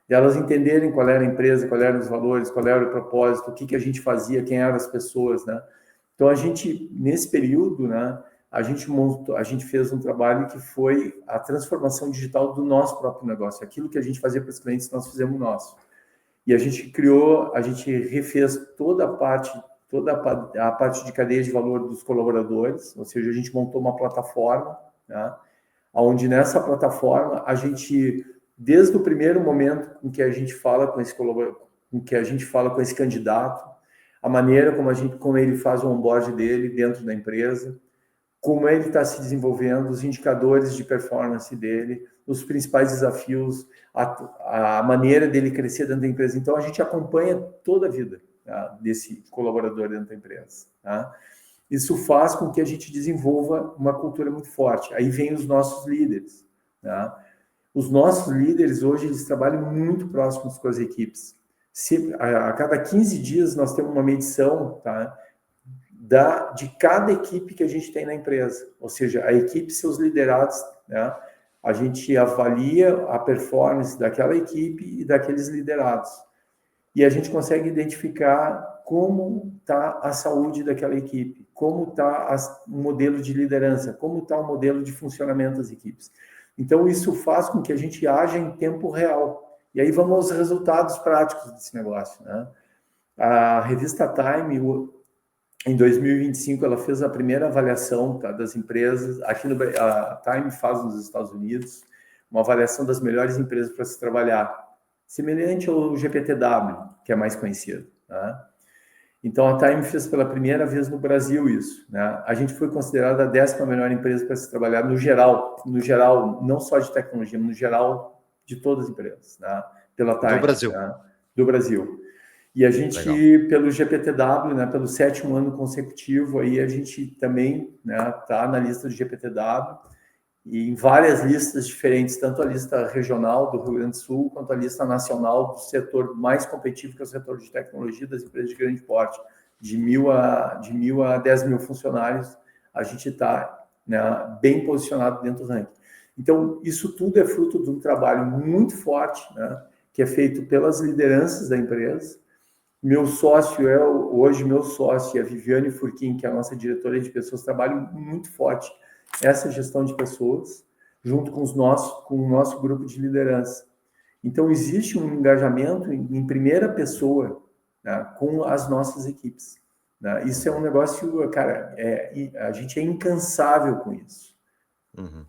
De elas entenderem qual era a empresa, qual eram os valores, qual era o propósito, o que a gente fazia, quem eram as pessoas, né? Então, a gente, nesse período, né, a gente fez um trabalho que foi a transformação digital do nosso próprio negócio. Aquilo que a gente fazia para os clientes, nós fizemos nosso. E a gente refez toda a parte de cadeia de valor dos colaboradores, ou seja, a gente montou uma plataforma, né, onde nessa plataforma a gente, desde o primeiro momento em que a gente fala com esse colaborador, em que a gente fala com esse candidato, a maneira como ele faz o onboard dele dentro da empresa, como ele está se desenvolvendo, os indicadores de performance dele, os principais desafios, a maneira dele crescer dentro da empresa. Então, a gente acompanha toda a vida, tá, desse colaborador dentro da empresa. Tá? Isso faz com que a gente desenvolva uma cultura muito forte. Aí vem os nossos líderes. Tá? Os nossos líderes, hoje, eles trabalham muito próximos com as equipes. A cada 15 dias, nós temos uma medição, tá, de cada equipe que a gente tem na empresa. Ou seja, a equipe, seus liderados, né, a gente avalia a performance daquela equipe e daqueles liderados. E a gente consegue identificar como está a saúde daquela equipe, como está o modelo de liderança, como está o modelo de funcionamento das equipes. Então, isso faz com que a gente haja em tempo real. E aí vamos aos resultados práticos desse negócio, né? A revista Time, em 2025, ela fez a primeira avaliação, tá, das empresas. Aqui a Time faz nos Estados Unidos uma avaliação das melhores empresas para se trabalhar, semelhante ao GPTW, que é mais conhecido, né? Então, a Time fez pela primeira vez no Brasil isso, né? A gente foi considerada a 10ª melhor empresa para se trabalhar no geral, não só de tecnologia, mas no geral de todas as empresas, né? Pela Time,
do Brasil.
né? Do Brasil. E a gente, legal, pelo GPTW, né, pelo 7º ano consecutivo, aí a gente também, né, tá na lista do GPTW e em várias listas diferentes, tanto a lista regional do Rio Grande do Sul, quanto a lista nacional do setor mais competitivo, que é o setor de tecnologia das empresas de grande porte, de 1.000 a 10 mil funcionários, a gente está, né, bem posicionado dentro do ranking. Então, isso tudo é fruto de um trabalho muito forte, né, que é feito pelas lideranças da empresa. Hoje meu sócio é a Viviane Furquim, que é a nossa diretora de pessoas, trabalha muito forte essa gestão de pessoas, junto com o nosso grupo de liderança. Então, existe um engajamento em primeira pessoa, né, com as nossas equipes, né? Isso é um negócio, cara, a gente é incansável com isso.
Uhum.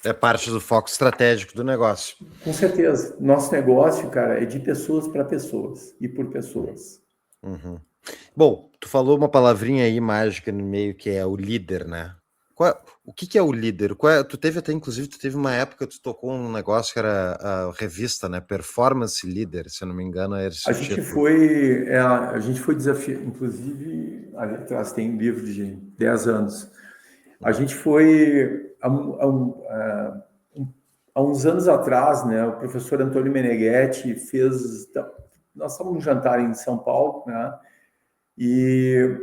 É parte do foco estratégico do negócio.
Com certeza. Nosso negócio, cara, é de pessoas para pessoas e por pessoas.
Uhum. Bom, tu falou uma palavrinha aí mágica no meio, que é o líder, né? O que é o líder? Tu teve até, inclusive, uma época, tu tocou um negócio que era a revista, né? Performance Leader, se eu não me engano, era esse
a gente foi desafiado, inclusive, ali atrás tem um livro de 10 anos. A gente foi, há uns anos atrás, né, o professor Antônio Meneghetti nós estávamos num jantar em São Paulo, né, e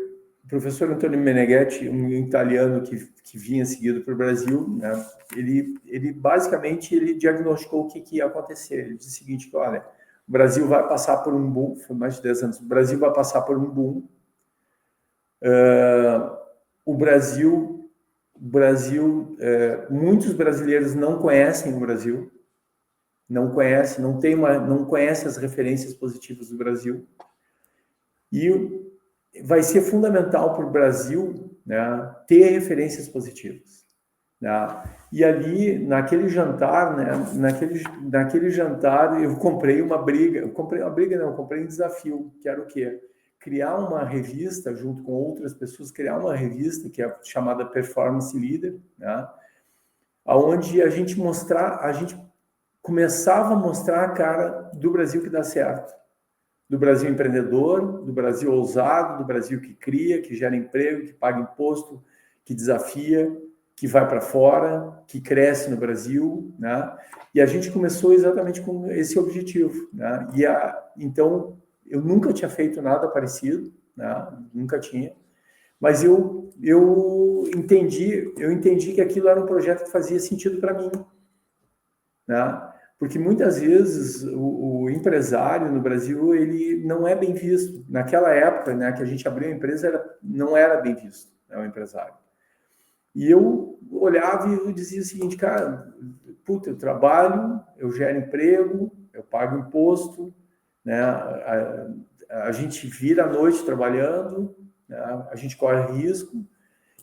o professor Antônio Meneghetti, um italiano que vinha seguido para o Brasil, né, ele basicamente diagnosticou o que ia acontecer. Ele disse o seguinte, que, olha, o Brasil vai passar por um boom, foi mais de 10 anos, o Brasil vai passar por um boom. O Brasil, muitos brasileiros não conhecem o Brasil, não conhecem as referências positivas do Brasil, e vai ser fundamental para o Brasil, né, ter referências positivas, né? E ali, naquele jantar, né, naquele jantar, eu comprei um desafio, que era o quê? Criar uma revista, junto com outras pessoas, criar uma revista que é chamada Performance Leader, né, onde a gente começava a mostrar a cara do Brasil que dá certo, do Brasil empreendedor, do Brasil ousado, do Brasil que cria, que gera emprego, que paga imposto, que desafia, que vai para fora, que cresce no Brasil, né? E a gente começou exatamente com esse objetivo, né? Então, eu nunca tinha feito nada parecido, né? Nunca tinha, mas eu entendi que aquilo era um projeto que fazia sentido para mim, né? Porque muitas vezes o empresário no Brasil, ele não é bem visto. Naquela época, né, que a gente abriu a empresa, não era bem visto, né, o empresário. E eu olhava e eu dizia o seguinte, cara, puta, eu trabalho, eu gero emprego, eu pago imposto, né, a gente vira à noite trabalhando, né, a gente corre risco.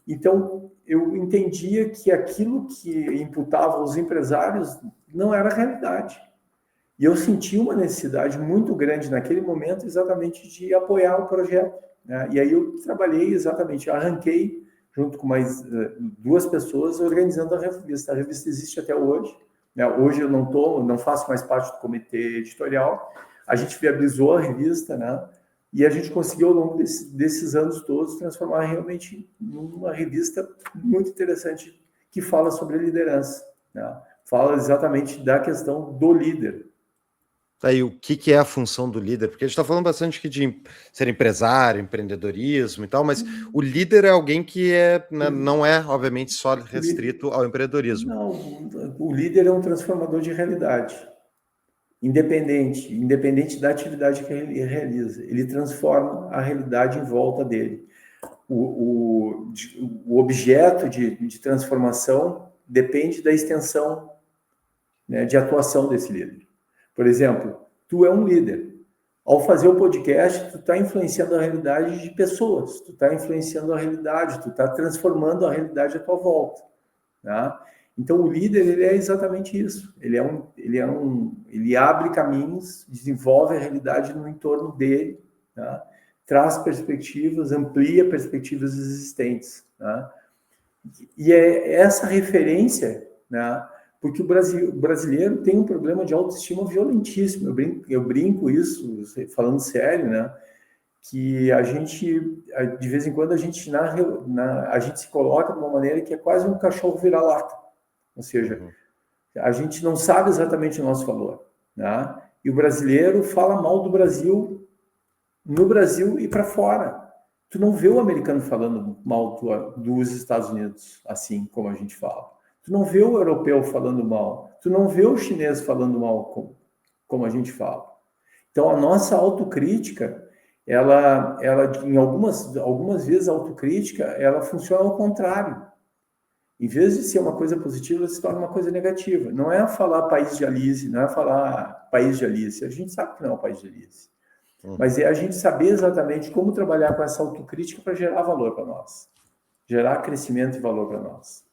Então, eu entendia que aquilo que imputava aos empresários não era a realidade. E eu senti uma necessidade muito grande naquele momento exatamente de apoiar o projeto, né? E aí eu trabalhei exatamente, arranquei junto com mais 2 pessoas organizando a revista. A revista existe até hoje, né? Hoje eu não faço mais parte do comitê editorial. A gente viabilizou a revista, né? E a gente conseguiu, ao longo desses anos todos, transformar realmente numa revista muito interessante que fala sobre a liderança, né? Fala exatamente da questão do líder.
Aí, o que é a função do líder? Porque a gente está falando bastante aqui de ser empresário, empreendedorismo e tal, mas o líder é alguém que não é, obviamente, só restrito ao empreendedorismo.
Não, o líder é um transformador de realidade, independente da atividade que ele realiza. Ele transforma a realidade em volta dele. O objeto de transformação depende da extensão, né, de atuação desse líder. Por exemplo, tu é um líder. Ao fazer o podcast, tu está influenciando a realidade de pessoas, tu está influenciando a realidade, tu está transformando a realidade à tua volta. Tá? Então, o líder, ele é exatamente isso. Ele abre caminhos, desenvolve a realidade no entorno dele, tá? Traz perspectivas, amplia perspectivas existentes. Tá? E é essa referência, né? Porque o brasileiro tem um problema de autoestima violentíssimo. Eu brinco isso, falando sério, né? Que a gente, de vez em quando, a gente se coloca de uma maneira que é quase um cachorro vira-lata. Ou seja, a gente não sabe exatamente o nosso valor. Né? E o brasileiro fala mal do Brasil no Brasil e para fora. Tu não vê o americano falando mal dos Estados Unidos, assim como a gente fala. Tu não vê o europeu falando mal. Tu não vê o chinês falando mal como a gente fala. Então, a nossa autocrítica, ela em algumas vezes, a autocrítica, ela funciona ao contrário. Em vez de ser uma coisa positiva, ela se torna uma coisa negativa. Não é falar país de Alice, não é falar país de Alice. A gente sabe que não é o país de Alice. Mas é a gente saber exatamente como trabalhar com essa autocrítica para gerar valor para nós. Gerar crescimento e valor para nós.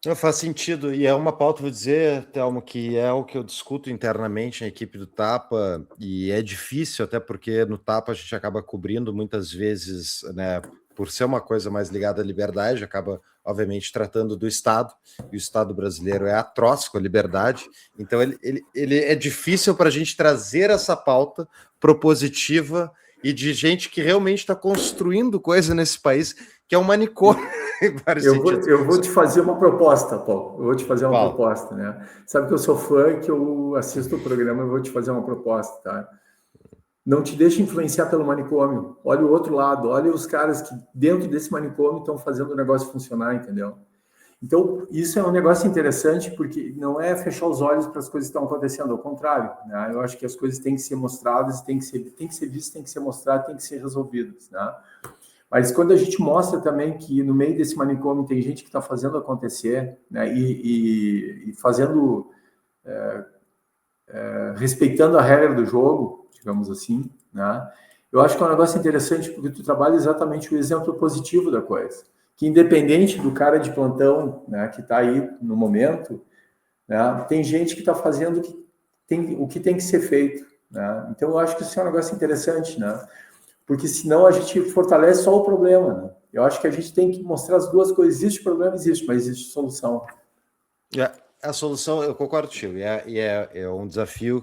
Não faz sentido, e é uma pauta, vou dizer, Thelmo, que é o que eu discuto internamente na equipe do Tapa, e é difícil, até porque no Tapa a gente acaba cobrindo muitas vezes, né, por ser uma coisa mais ligada à liberdade, acaba, obviamente, tratando do Estado, e o Estado brasileiro é atroz com a liberdade, então ele é difícil para a gente trazer essa pauta propositiva e de gente que realmente está construindo coisa nesse país, que é um manicômio.
Eu vou te fazer uma proposta, Paulo. Eu vou te fazer uma proposta, né? Sabe que eu sou fã, que eu assisto o programa, eu vou te fazer uma proposta, tá? Não te deixe influenciar pelo manicômio. Olha o outro lado, olha os caras que dentro desse manicômio estão fazendo o negócio funcionar, entendeu? Então, isso é um negócio interessante, porque não é fechar os olhos para as coisas que estão acontecendo, ao contrário, né? Eu acho que as coisas têm que ser mostradas, têm que ser vistas, têm que ser mostradas, têm que ser resolvidas, né? Mas quando a gente mostra também que no meio desse manicômio tem gente que está fazendo acontecer, né, e fazendo, respeitando a regra do jogo, digamos assim, né, eu acho que é um negócio interessante porque tu trabalha exatamente o exemplo positivo da coisa. Que independente do cara de plantão, né, que está aí no momento, né, tem gente que está fazendo o que tem que ser feito. Né? Então eu acho que isso é um negócio interessante, né? Porque senão a gente fortalece só o problema, né? Eu acho que a gente tem que mostrar as duas coisas. Existe problema, existe, mas existe solução.
A solução, eu concordo, Tio, é um desafio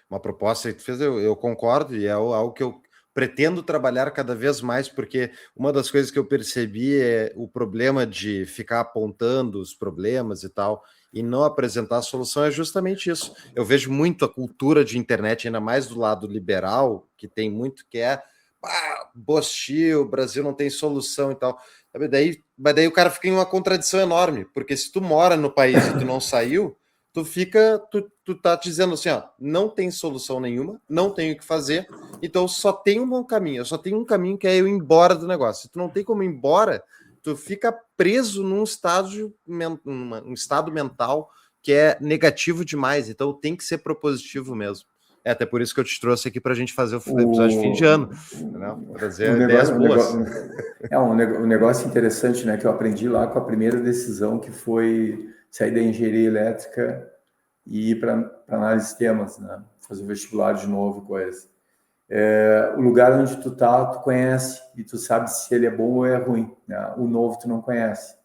uma proposta que tu fez, eu concordo, e é algo que eu pretendo trabalhar cada vez mais, porque uma das coisas que eu percebi é o problema de ficar apontando os problemas e tal, e não apresentar a solução é justamente isso. Eu vejo muito a cultura de internet, ainda mais do lado liberal, que tem muito que é bostil, o Brasil não tem solução e tal. Mas daí o cara fica em uma contradição enorme, porque se tu mora no país e tu não saiu, tu tá dizendo assim, ó, não tem solução nenhuma, não tenho o que fazer, então só tem um caminho, só tem um caminho que é eu ir embora do negócio. Se tu não tem como ir embora, tu fica preso num estado mental que é negativo demais, então tem que ser propositivo mesmo. Até por isso que eu te trouxe aqui para a gente fazer o episódio de fim de ano, né? Trazer ideias boas.
Um negócio interessante, né, que eu aprendi lá com a primeira decisão, que foi sair da engenharia elétrica e ir para análise de sistemas, né? Fazer o vestibular de novo, coisa. O lugar onde tu tá, tu conhece e tu sabe se ele é bom ou é ruim. Né? O novo tu não conhece.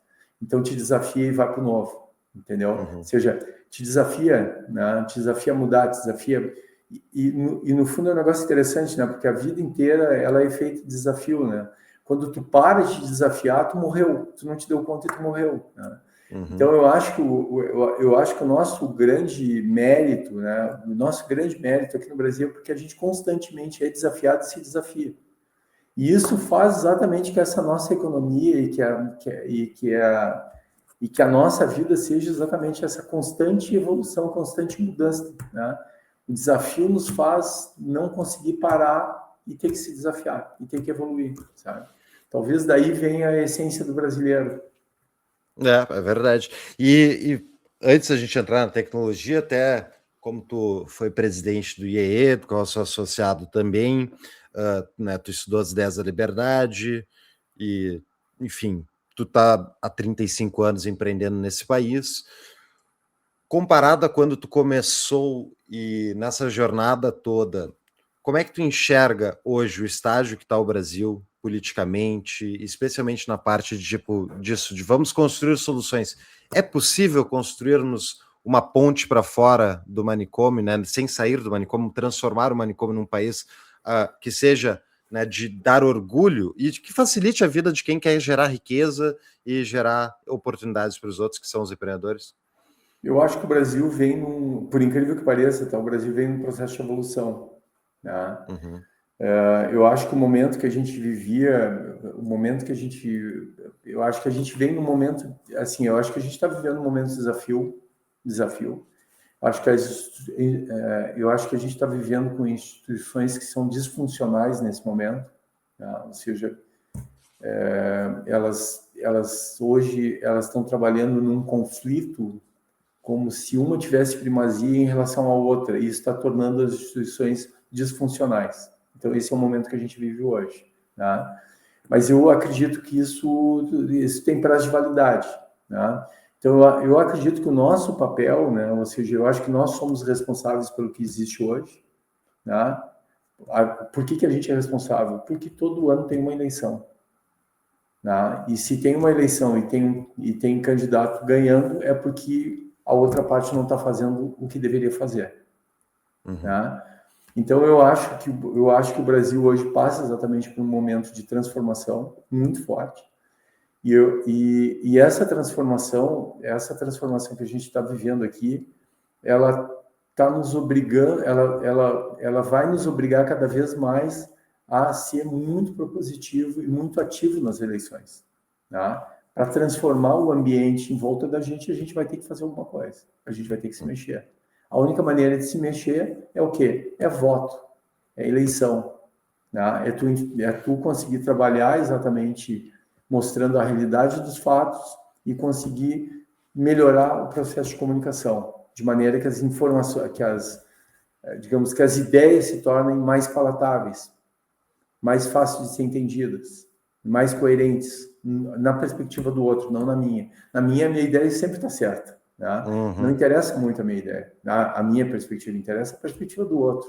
Então te desafia e vai para o novo, entendeu? Ou seja, te desafia, né? Te desafia a mudar, te desafia... E no fundo é um negócio interessante, né? Porque a vida inteira ela é feita de desafio, né? Quando tu para de desafiar, tu morreu. Tu não te deu conta e tu morreu. Né? Então, eu acho que o nosso grande mérito, né, o nosso grande mérito aqui no Brasil é porque a gente constantemente é desafiado e se desafia. E isso faz exatamente que essa nossa economia e que a nossa vida seja exatamente essa constante evolução, constante mudança, né? O desafio nos faz não conseguir parar e ter que se desafiar, e ter que evoluir, sabe? Talvez daí venha a essência do brasileiro.
É verdade. E antes da gente entrar na tecnologia, até como tu foi presidente do IEE, do qual eu sou associado também, né, tu estudou as ideias da liberdade e, enfim, tu tá há 35 anos empreendendo nesse país. Comparado a quando tu começou e nessa jornada toda, como é que tu enxerga hoje o estágio que está o Brasil politicamente, especialmente na parte de, tipo, disso, de vamos construir soluções? É possível construirmos uma ponte para fora do manicômio, né, sem sair do manicômio, transformar o manicômio num país que seja, né, de dar orgulho e que facilite a vida de quem quer gerar riqueza e gerar oportunidades para os outros, que são os empreendedores?
Eu acho que o Brasil vem por incrível que pareça, tá? O Brasil vem num processo de evolução, né? Eu acho que o momento que a gente vivia, eu acho que a gente vem num momento, assim, eu acho que a gente está vivendo um momento de desafio. Eu acho que a gente está vivendo com instituições que são disfuncionais nesse momento, tá? Ou seja, elas hoje elas estão trabalhando num conflito como se uma tivesse primazia em relação à outra, e isso está tornando as instituições disfuncionais. Então, esse é o momento que a gente vive hoje. Né? Mas eu acredito que isso tem prazo de validade. Né? Então, eu acredito que o nosso papel, né, ou seja, eu acho que nós somos responsáveis pelo que existe hoje. Né? Por que a gente é responsável? Porque todo ano tem uma eleição. Né? E se tem uma eleição e tem candidato ganhando, é porque a outra parte não está fazendo o que deveria fazer. Né? Então, eu acho que o Brasil hoje passa exatamente por um momento de transformação muito forte. E essa transformação que a gente está vivendo aqui, ela está nos obrigando, ela vai nos obrigar cada vez mais a ser muito propositivo e muito ativo nas eleições. Tá? Para transformar o ambiente em volta da gente, a gente vai ter que fazer alguma coisa. A gente vai ter que se mexer. A única maneira de se mexer é o quê? É voto, é eleição. Tá? É tu conseguir trabalhar exatamente mostrando a realidade dos fatos e conseguir melhorar o processo de comunicação, de maneira que as informações, digamos que as ideias se tornem mais palatáveis, mais fáceis de ser entendidas, mais coerentes na perspectiva do outro, não na minha. Na minha ideia sempre está certa. Né? Não interessa muito a minha ideia, a minha perspectiva, interessa a perspectiva do outro.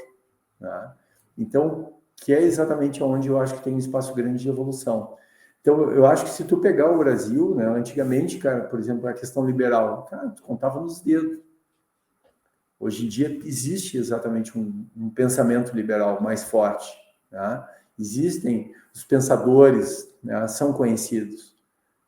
Né? Então, que é exatamente onde eu acho que tem um espaço grande de evolução. Então, eu acho que se tu pegar o Brasil, né, antigamente, cara, por exemplo, a questão liberal, cara, tu contava nos dedos. Hoje em dia existe exatamente um pensamento liberal mais forte. Né? Existem os pensadores, né, são conhecidos.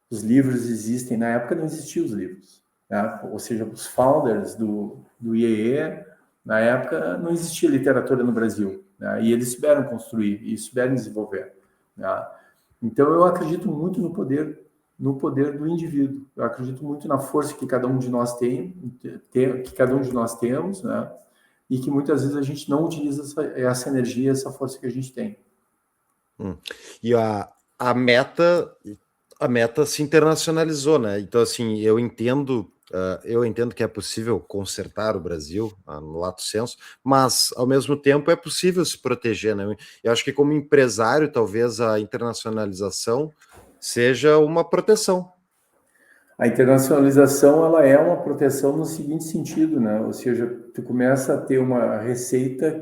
Os livros existem. Na época não existiam os livros. Né? Ou seja, os founders do IEE, na época não existia literatura no Brasil. Né? E eles souberam construir e souberam desenvolver. Né? Então, eu acredito muito no poder do indivíduo. Eu acredito muito na força que cada um de nós que cada um de nós temos, né? E que muitas vezes a gente não utiliza essa energia, essa força que a gente tem.
E a meta se internacionalizou, né? Então, assim, eu entendo que é possível consertar o Brasil, no lato sensu, mas, ao mesmo tempo, é possível se proteger, né? Eu acho que, como empresário, talvez a internacionalização seja uma proteção.
A internacionalização, ela é uma proteção no seguinte sentido, né? Ou seja, tu começa a ter uma receita,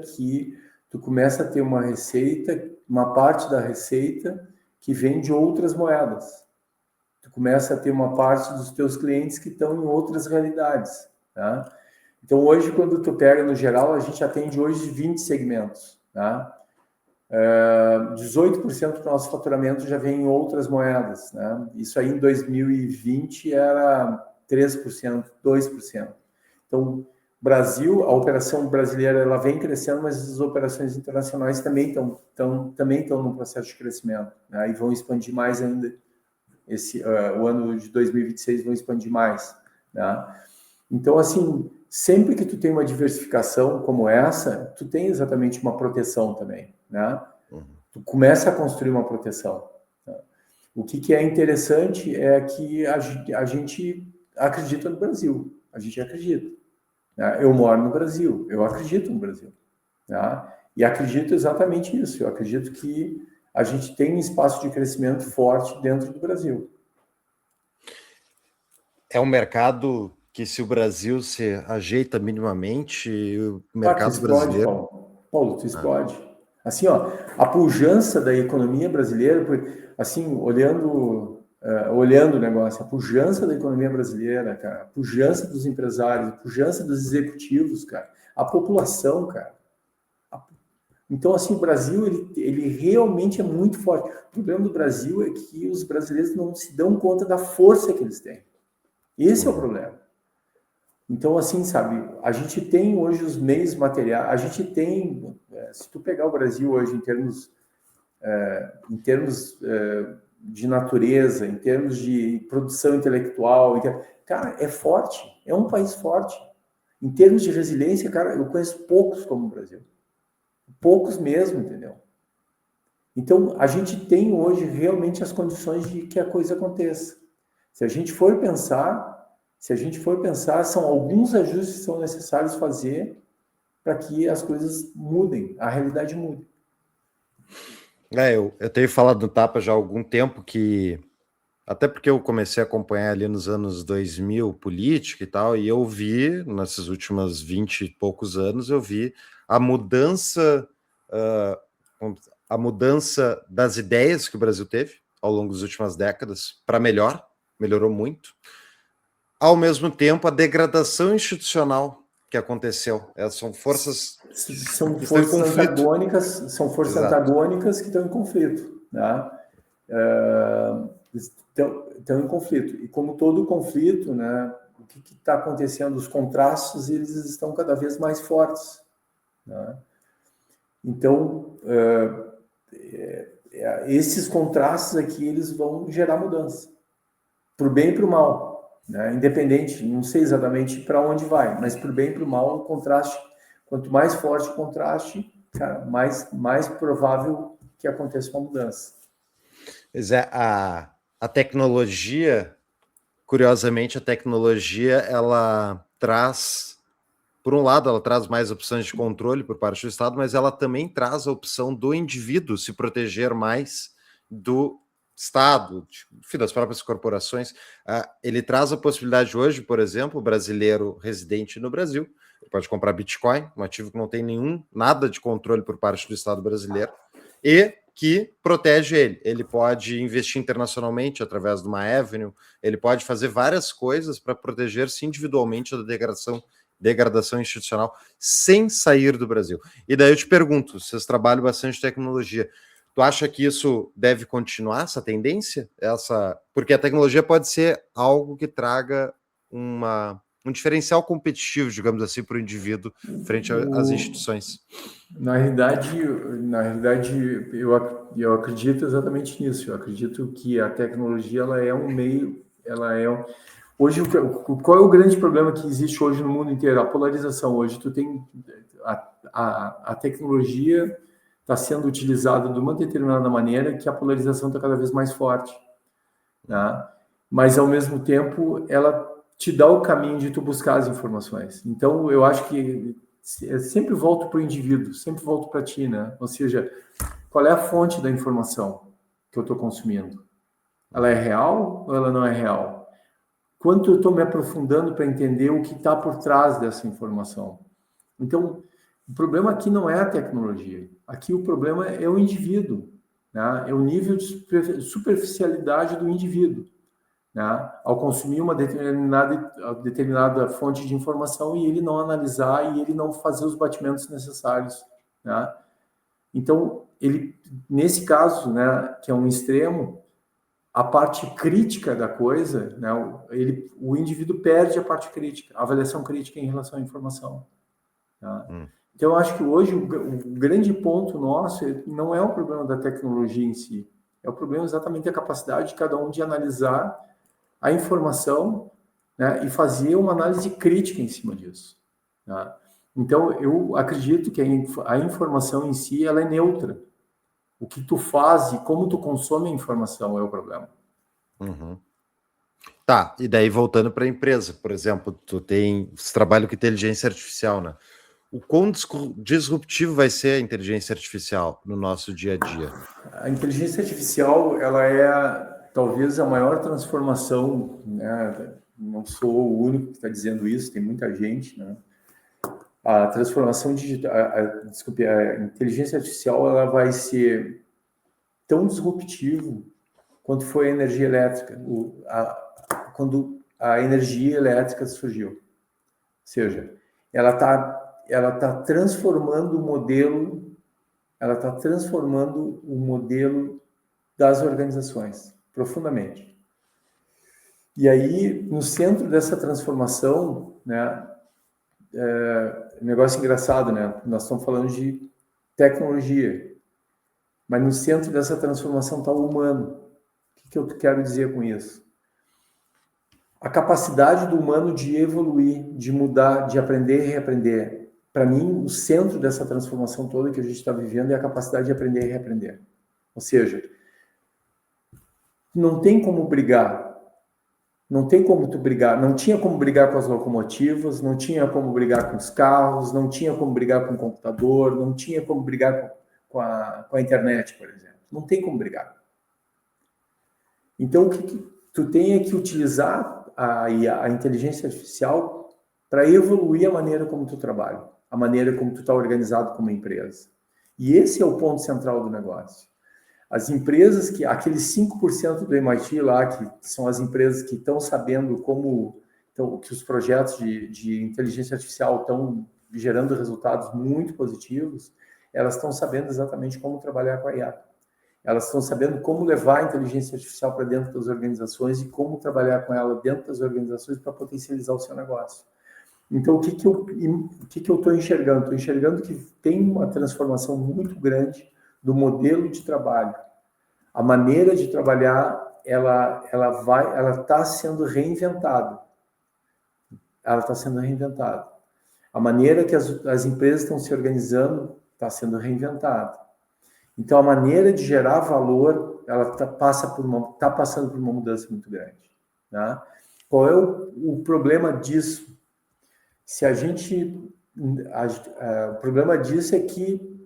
uma parte da receita que vem de outras moedas. Tu começa a ter uma parte dos teus clientes que estão em outras realidades, tá? Então, hoje, quando tu pega no geral, a gente atende hoje 20 segmentos, tá? 18% do nosso faturamento já vem em outras moedas, né? Isso aí em 2020 era 3%, 2%. Então, Brasil, a operação brasileira, ela vem crescendo, mas as operações internacionais também estão no processo de crescimento, né? E vão expandir mais ainda. O ano de 2026 vão expandir mais, né? Então, assim, sempre que tu tem uma diversificação como essa, tu tem exatamente uma proteção também, né? Tu começa a construir uma proteção. Né? O que é interessante é que a gente acredita no Brasil, a gente acredita. Né? Eu moro no Brasil, eu acredito no Brasil. Né? E acredito exatamente isso, eu acredito que a gente tem um espaço de crescimento forte dentro do Brasil.
É um mercado que, se o Brasil se ajeita minimamente, o mercado
explode,
brasileiro...
Paulo, tu explode. Assim, ó, a pujança da economia brasileira, assim, olhando o negócio, a pujança da economia brasileira, cara, a pujança dos empresários, a pujança dos executivos, cara, a população, cara. Então, assim, o Brasil, ele realmente é muito forte. O problema do Brasil é que os brasileiros não se dão conta da força que eles têm. Esse é o problema. Então, assim, sabe, a gente tem hoje os meios materiais, a gente tem, se tu pegar o Brasil hoje em termos de natureza, em termos de produção intelectual, cara, é forte, é um país forte. Em termos de resiliência, cara, eu conheço poucos como o Brasil. Poucos mesmo, entendeu? Então, a gente tem hoje realmente as condições de que a coisa aconteça. Se a gente for pensar, são alguns ajustes que são necessários fazer para que as coisas mudem, a realidade mude.
Eu tenho falado no Tapa já há algum tempo que, até porque eu comecei a acompanhar ali nos anos 2000 política e tal, e eu vi, nesses últimos 20 e poucos anos, eu vi a mudança das ideias que o Brasil teve ao longo das últimas décadas para melhor, melhorou muito. Ao mesmo tempo, a degradação institucional que aconteceu. São forças
antagônicas que estão em conflito, né? Estão em conflito. E como todo conflito, né, o que está acontecendo? Os contrastes, eles estão cada vez mais fortes, né? Então, esses contrastes aqui, eles vão gerar mudança, para o bem e para o mal, né? Independente, não sei exatamente para onde vai, mas para o bem e para o mal, o contraste, quanto mais forte o contraste, cara, mais provável que aconteça uma mudança.
Pois é, a tecnologia, curiosamente, ela traz, por um lado, ela traz mais opções de controle por parte do Estado, mas ela também traz a opção do indivíduo se proteger mais do Estado, enfim, das próprias corporações. Ele traz a possibilidade hoje, por exemplo, o brasileiro residente no Brasil, ele pode comprar Bitcoin, um ativo que não tem nada de controle por parte do Estado brasileiro, e que protege ele. Ele pode investir internacionalmente através de uma Avenue, ele pode fazer várias coisas para proteger-se individualmente da degradação institucional sem sair do Brasil. E daí eu te pergunto, vocês trabalham bastante tecnologia, tu acha que isso deve continuar, essa tendência? Porque a tecnologia pode ser algo que traga um diferencial competitivo, digamos assim, para o indivíduo frente às instituições.
Na realidade, eu acredito exatamente nisso. Eu acredito que a tecnologia, ela é um meio, hoje, qual é o grande problema que existe hoje no mundo inteiro? A polarização. Hoje tu tem a tecnologia está sendo utilizada de uma determinada maneira que a polarização está cada vez mais forte, né? Mas, ao mesmo tempo, ela te dá o caminho de tu buscar as informações. Então, eu acho que eu sempre volto para o indivíduo, sempre volto para ti, né? Ou seja, qual é a fonte da informação que eu estou consumindo? Ela é real ou ela não é real? Quanto eu estou me aprofundando para entender o que está por trás dessa informação? Então, o problema aqui não é a tecnologia. Aqui o problema é o indivíduo, né? É o nível de superficialidade do indivíduo, né? Ao consumir uma determinada fonte de informação e ele não analisar e ele não fazer os batimentos necessários, né? Então, nesse caso, né, que é um extremo, a parte crítica da coisa, né, o indivíduo perde a parte crítica, a avaliação crítica em relação à informação. Tá? Então, eu acho que hoje o grande ponto nosso não é o problema da tecnologia em si, é o problema exatamente da capacidade de cada um de analisar a informação, né, e fazer uma análise crítica em cima disso. Tá? Então, eu acredito que a informação em si ela é neutra. O que tu faz e como tu consome a informação é o problema.
Uhum. Tá, e daí voltando para a empresa, por exemplo, você trabalha com inteligência artificial, né? O quão disruptivo vai ser a inteligência artificial no nosso dia a dia?
A inteligência artificial, ela é talvez a maior transformação, né? Não sou o único que está dizendo isso, tem muita gente, né? A transformação digital, desculpe, a inteligência artificial, ela vai ser tão disruptivo quanto foi a energia elétrica, quando a energia elétrica surgiu. Ou seja, ela tá transformando o modelo, das organizações profundamente. E aí, no centro dessa transformação, né, negócio engraçado, né? Nós estamos falando de tecnologia, mas no centro dessa transformação está o humano. O que eu quero dizer com isso? A capacidade do humano de evoluir, de mudar, de aprender e reaprender. Para mim, o centro dessa transformação toda que a gente está vivendo é a capacidade de aprender e reaprender. Ou seja, não tem como brigar. Não tem como tu brigar. Não tinha como brigar com as locomotivas, não tinha como brigar com os carros, não tinha como brigar com o computador, não tinha como brigar com a internet, por exemplo. Não tem como brigar. Então, o que tu tem é que utilizar a inteligência artificial para evoluir a maneira como tu trabalha, a maneira como tu está organizado como empresa. E esse é o ponto central do negócio. As empresas aqueles 5% do MIT lá, que são as empresas que estão sabendo que os projetos de inteligência artificial estão gerando resultados muito positivos, elas estão sabendo exatamente como trabalhar com a IA. Elas estão sabendo como levar a inteligência artificial para dentro das organizações e como trabalhar com ela dentro das organizações para potencializar o seu negócio. Então, o que eu estou enxergando? Estou enxergando que tem uma transformação muito grande do modelo de trabalho. A maneira de trabalhar, ela está sendo reinventada. Ela está sendo reinventada. A maneira que as empresas estão se organizando está sendo reinventada. Então, a maneira de gerar valor, ela está passando por uma mudança muito grande. Né? Qual é o problema disso? O problema disso é que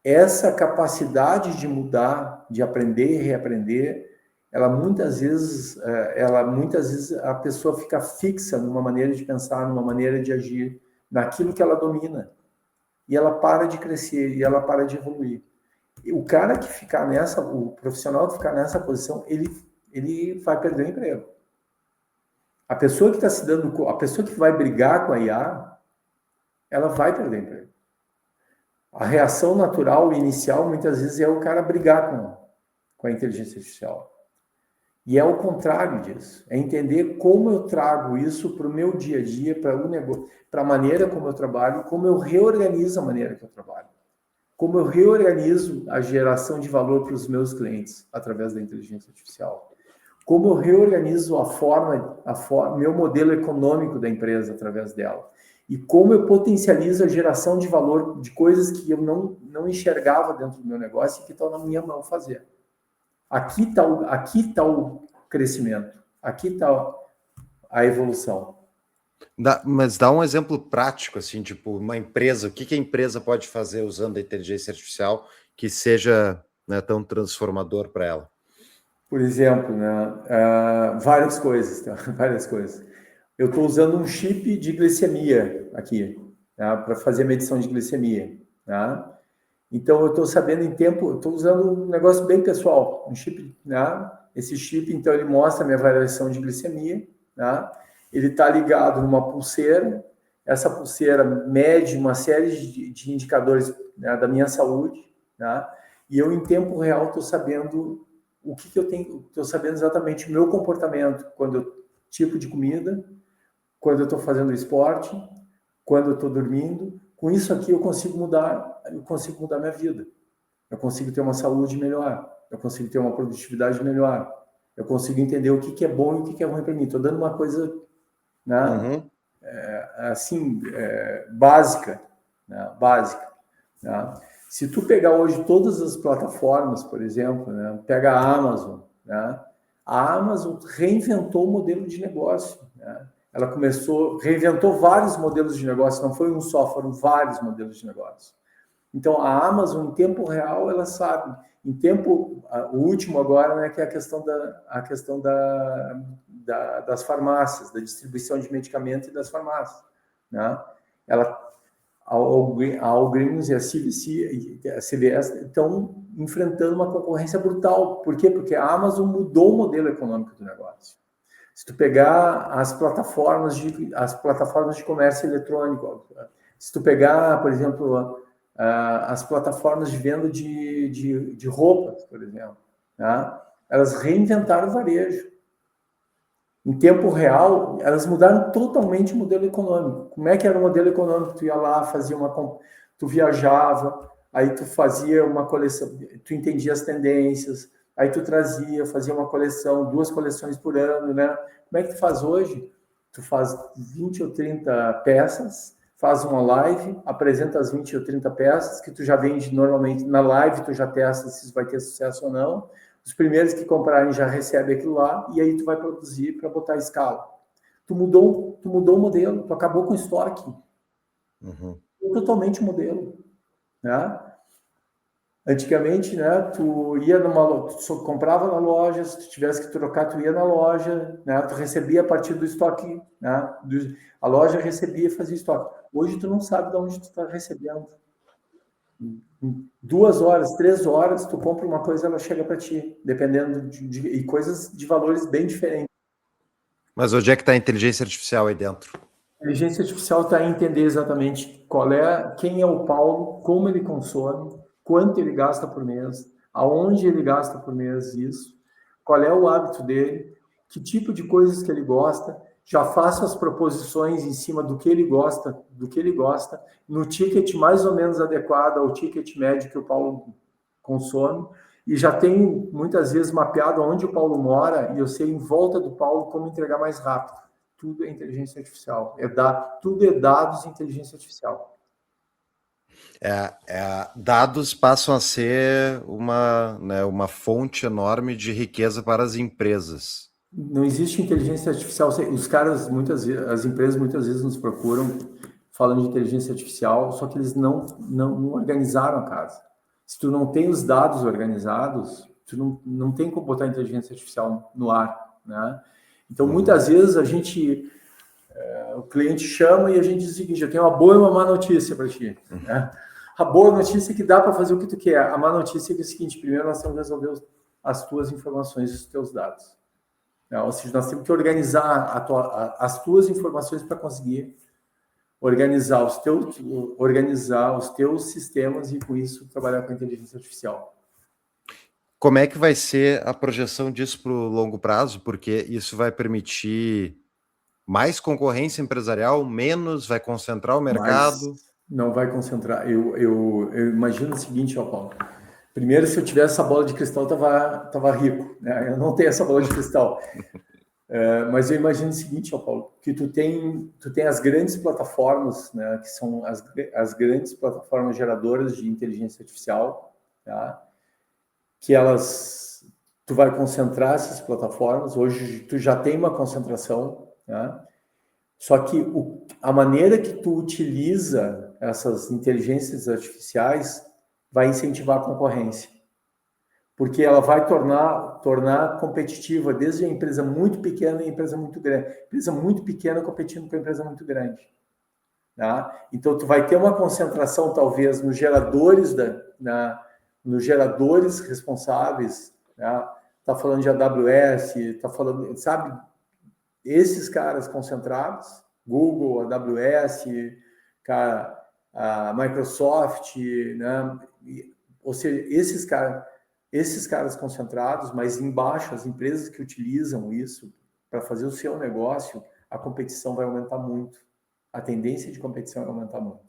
essa capacidade de mudar, de aprender e reaprender, muitas vezes a pessoa fica fixa numa maneira de pensar, numa maneira de agir, naquilo que ela domina. E ela para de crescer, e ela para de evoluir. O cara que ficar o profissional que ficar nessa posição, ele vai perder o emprego. A pessoa que vai brigar com a IA, ela vai perder o emprego. A reação natural inicial, muitas vezes, é o cara brigar com a inteligência artificial. E é o contrário disso. É entender como eu trago isso para o meu dia a dia, para o negócio, para a maneira como eu trabalho, como eu reorganizo a maneira que eu trabalho. Como eu reorganizo a geração de valor para os meus clientes através da inteligência artificial. Como eu reorganizo meu modelo econômico da empresa através dela. E como eu potencializo a geração de valor de coisas que eu não enxergava dentro do meu negócio e que estão na minha mão fazer. Aqui está o crescimento. Aqui está a evolução.
Mas dá um exemplo prático, assim, tipo, uma empresa, o que a empresa pode fazer usando a inteligência artificial que seja, né, tão transformador para ela?
Por exemplo, né, várias coisas, tá? Várias coisas. Eu estou usando um chip de glicemia aqui, tá? Para fazer a medição de glicemia. Tá? Então, eu estou sabendo estou usando um negócio bem pessoal, um chip, né? Esse chip, então, ele mostra a minha variação de glicemia, tá? Ele está ligado numa pulseira, essa pulseira mede uma série de indicadores, né, da minha saúde, tá? E eu, em tempo real, estou sabendo o que eu tenho, estou sabendo exatamente o meu comportamento, tipo de comida, quando eu estou fazendo esporte, quando eu estou dormindo. Com isso aqui eu consigo mudar minha vida. Eu consigo ter uma saúde melhor, eu consigo ter uma produtividade melhor, eu consigo entender o que é bom e o que é ruim para mim. Estou dando uma coisa, né, assim, básica, né, básica. Né? Se tu pegar hoje todas as plataformas, por exemplo, né, pega a Amazon, né, a Amazon reinventou o modelo de negócio. Né? Ela reinventou vários modelos de negócio, não foi um só, foram vários modelos de negócio. Então, a Amazon, em tempo real, ela sabe. O último agora, né, que é a questão das farmácias, da distribuição de medicamentos e das farmácias. Né? A Walgreens e a CVS estão enfrentando uma concorrência brutal. Por quê? Porque a Amazon mudou o modelo econômico do negócio. Se tu pegar as plataformas de comércio eletrônico, se tu pegar, por exemplo, as plataformas de venda de roupas, por exemplo, né? Elas reinventaram o varejo. Em tempo real, elas mudaram totalmente o modelo econômico. Como é que era o modelo econômico? Tu ia lá, tu viajava, aí tu fazia uma coleção, tu entendia as tendências, aí tu fazia uma coleção, 2 coleções por ano, né? Como é que tu faz hoje? Tu faz 20 ou 30 peças, faz uma live, apresenta as 20 ou 30 peças, que tu já vende normalmente na live, tu já testa se isso vai ter sucesso ou não. Os primeiros que comprarem já recebem aquilo lá, e aí tu vai produzir para botar a escala. Tu mudou o modelo, tu acabou com o estoque. Totalmente o modelo. Né? Antigamente, né, tu comprava na loja, se tu tivesse que trocar, tu ia na loja, né, tu recebia a partir do estoque, né, a loja recebia e fazia estoque. Hoje tu não sabe de onde tu está recebendo. Em 2 horas, 3 horas, tu compra uma coisa, ela chega para ti, dependendo e coisas de valores bem diferentes.
Mas onde é que está a inteligência artificial aí dentro?
A inteligência artificial está a entender exatamente quem é o Paulo, como ele consome, quanto ele gasta por mês, aonde ele gasta por mês isso, qual é o hábito dele, que tipo de coisas que ele gosta, já faço as proposições em cima do que ele gosta, no ticket mais ou menos adequado ao ticket médio que o Paulo consome, e já tenho muitas vezes mapeado onde o Paulo mora, e eu sei em volta do Paulo como entregar mais rápido. Tudo é inteligência artificial. Tudo é dados e inteligência artificial.
Dados passam a ser uma fonte enorme de riqueza para as empresas.
Não existe inteligência artificial. Os caras, as empresas muitas vezes nos procuram falando de inteligência artificial, só que eles não organizaram a casa. Se tu não tem os dados organizados, tu não tem como botar inteligência artificial no ar, né? Então, muitas vezes o cliente chama e a gente diz o seguinte: eu tenho uma boa e uma má notícia para ti. Né? A boa notícia é que dá para fazer o que tu quer. A má notícia é que é o seguinte: primeiro nós temos que resolver as tuas informações e os teus dados. Ou seja, nós temos que organizar as tuas informações para conseguir organizar os teus sistemas e, com isso, trabalhar com a inteligência artificial.
Como é que vai ser a projeção disso para o longo prazo? Porque isso vai permitir mais concorrência empresarial, menos, vai concentrar o mercado?
Mas não vai concentrar. Eu imagino o seguinte, Paulo. Primeiro, se eu tivesse essa bola de cristal, tava rico. Né? Eu não tenho essa bola de cristal. Mas eu imagino o seguinte, Paulo, que tu tem as grandes plataformas, né, que são as grandes plataformas geradoras de inteligência artificial, tá? Que tu vai concentrar essas plataformas. Hoje tu já tem uma concentração, né? Só que a maneira que tu utiliza essas inteligências artificiais vai incentivar a concorrência. Porque ela vai tornar competitiva desde a empresa muito pequena e a empresa muito grande. Empresa muito pequena competindo com a empresa muito grande. Tá? Então, tu vai ter uma concentração, talvez, nos geradores responsáveis. Tá? Tá falando de AWS, tá falando, sabe, esses caras concentrados, Google, AWS, cara, a Microsoft, né? Ou seja, esses caras, esses caras concentrados, mas embaixo, as empresas que utilizam isso para fazer o seu negócio, a competição vai aumentar muito. A tendência de competição vai aumentar muito.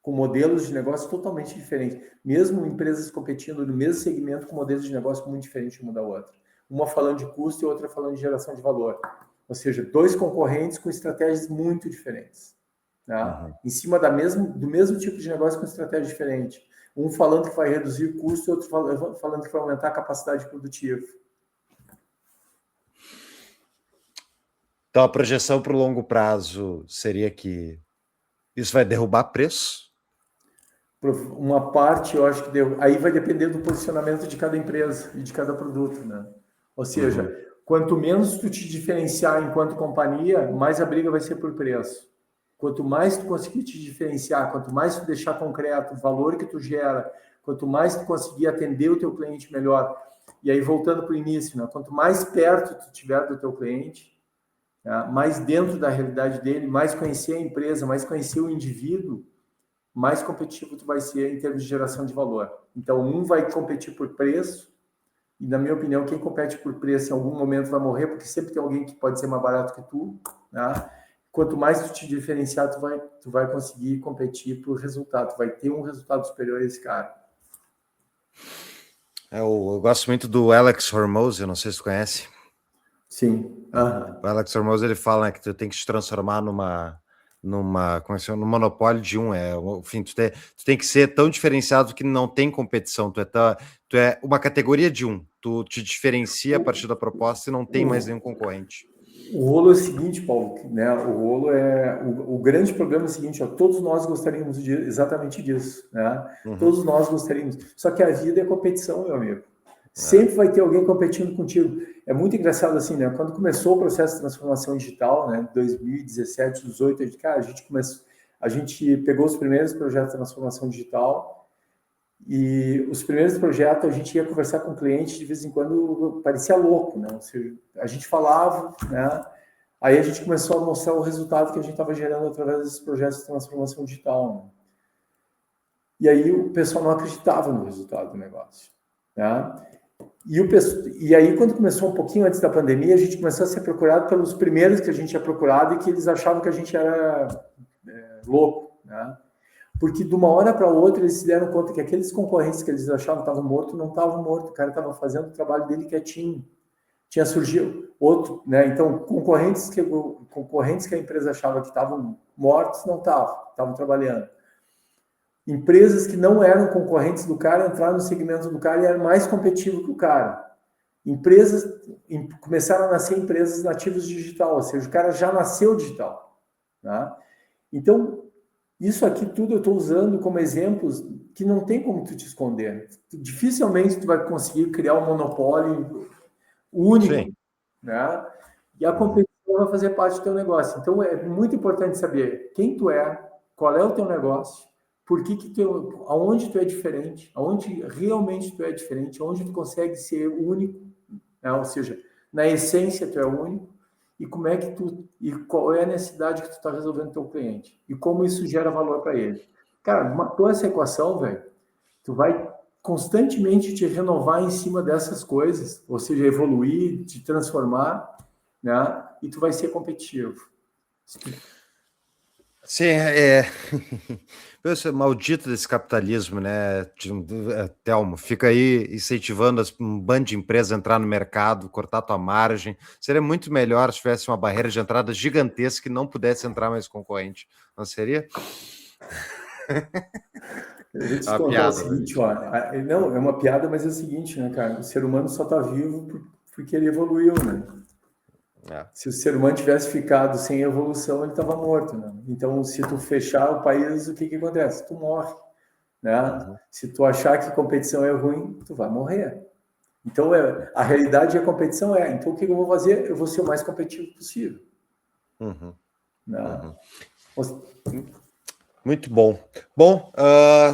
Com modelos de negócio totalmente diferentes. Mesmo empresas competindo no mesmo segmento com modelos de negócio muito diferentes uma da outra. Uma falando de custo e outra falando de geração de valor. Ou seja, dois concorrentes com estratégias muito diferentes. Tá? Em cima do mesmo tipo de negócio com estratégia diferente. Um falando que vai reduzir o custo e outro falando que vai aumentar a capacidade produtiva.
Então, a projeção para o longo prazo seria que isso vai derrubar preço?
Uma parte, eu acho que aí vai depender do posicionamento de cada empresa e de cada produto, né? Ou seja, quanto menos tu te diferenciar enquanto companhia, mais a briga vai ser por preço. Quanto mais tu conseguir te diferenciar, quanto mais tu deixar concreto o valor que tu gera, quanto mais tu conseguir atender o teu cliente melhor, e aí voltando para o início, né? Quanto mais perto tu tiver do teu cliente, né? Mais dentro da realidade dele, mais conhecer a empresa, mais conhecer o indivíduo, mais competitivo tu vai ser em termos de geração de valor. Então, um vai competir por preço, e na minha opinião, quem compete por preço em algum momento vai morrer, porque sempre tem alguém que pode ser mais barato que tu, né? Quanto mais tu te diferenciar, tu vai conseguir competir por resultado, tu vai ter um resultado superior a esse cara.
Eu gosto muito do Alex Hormozi, eu não sei se tu conhece.
Sim.
O Alex Hormozi, ele fala, né, que tu tem que se transformar num monopólio de um. Enfim, tu tem que ser tão diferenciado que não tem competição. Tu é uma categoria de um. Tu te diferencia a partir da proposta e não tem mais nenhum concorrente.
O rolo é o seguinte, Paulo, né? O rolo é o grande problema é o seguinte, ó, todos nós gostaríamos exatamente disso, né? Todos nós gostaríamos. Só que a vida é competição, meu amigo. Sempre vai ter alguém competindo contigo. É muito engraçado assim, né? Quando começou o processo de transformação digital, né? 2017, 2018, cara, a gente pegou os primeiros projetos de transformação digital. E os primeiros projetos a gente ia conversar com o cliente, de vez em quando parecia louco, né? Ou seja, a gente falava, né? Aí a gente começou a mostrar o resultado que a gente estava gerando através desses projetos de transformação digital, né? E aí o pessoal não acreditava no resultado do negócio, né? E aí, quando começou um pouquinho antes da pandemia, a gente começou a ser procurado pelos primeiros que a gente tinha procurado e que eles achavam que a gente era louco, né? Porque de uma hora para outra eles se deram conta que aqueles concorrentes que eles achavam que estavam mortos não estavam mortos, o cara estava fazendo o trabalho dele quietinho. Tinha surgido outro, né? Então, concorrentes que a empresa achava que estavam mortos não estavam trabalhando. Empresas que não eram concorrentes do cara entraram no segmento do cara e eram mais competitivos que o cara. Começaram a nascer empresas nativas digital, ou seja, o cara já nasceu digital, né? Então, isso aqui tudo eu estou usando como exemplos que não tem como tu te esconder. Dificilmente tu vai conseguir criar um monopólio único, sim, né? E a competição vai fazer parte do teu negócio. Então é muito importante saber quem tu é, qual é o teu negócio, aonde tu é diferente, aonde realmente tu é diferente, aonde tu consegue ser único, né? Ou seja, na essência tu é único. E qual é a necessidade que tu está resolvendo teu cliente e como isso gera valor para ele. Cara, matou essa equação, velho, tu vai constantemente te renovar em cima dessas coisas, ou seja, evoluir, te transformar, né? E tu vai ser competitivo.
Sim, Esse maldito desse capitalismo, né, Telmo? Fica aí incentivando um bando de empresas a entrar no mercado, cortar tua margem. Seria muito melhor se tivesse uma barreira de entrada gigantesca e não pudesse entrar mais concorrente. Não seria?
Eu vou te contar o seguinte, ó. Não, é uma piada, mas é o seguinte, né, cara? O ser humano só tá vivo porque ele evoluiu, né? Se o ser humano tivesse ficado sem evolução, ele estava morto, né? Então, se tu fechar o país, o que acontece? Tu morre, né? Se tu achar que competição é ruim, tu vai morrer. Então, a realidade e a competição então o que eu vou fazer? Eu vou ser o mais competitivo possível. Né?
Muito bom. Bom,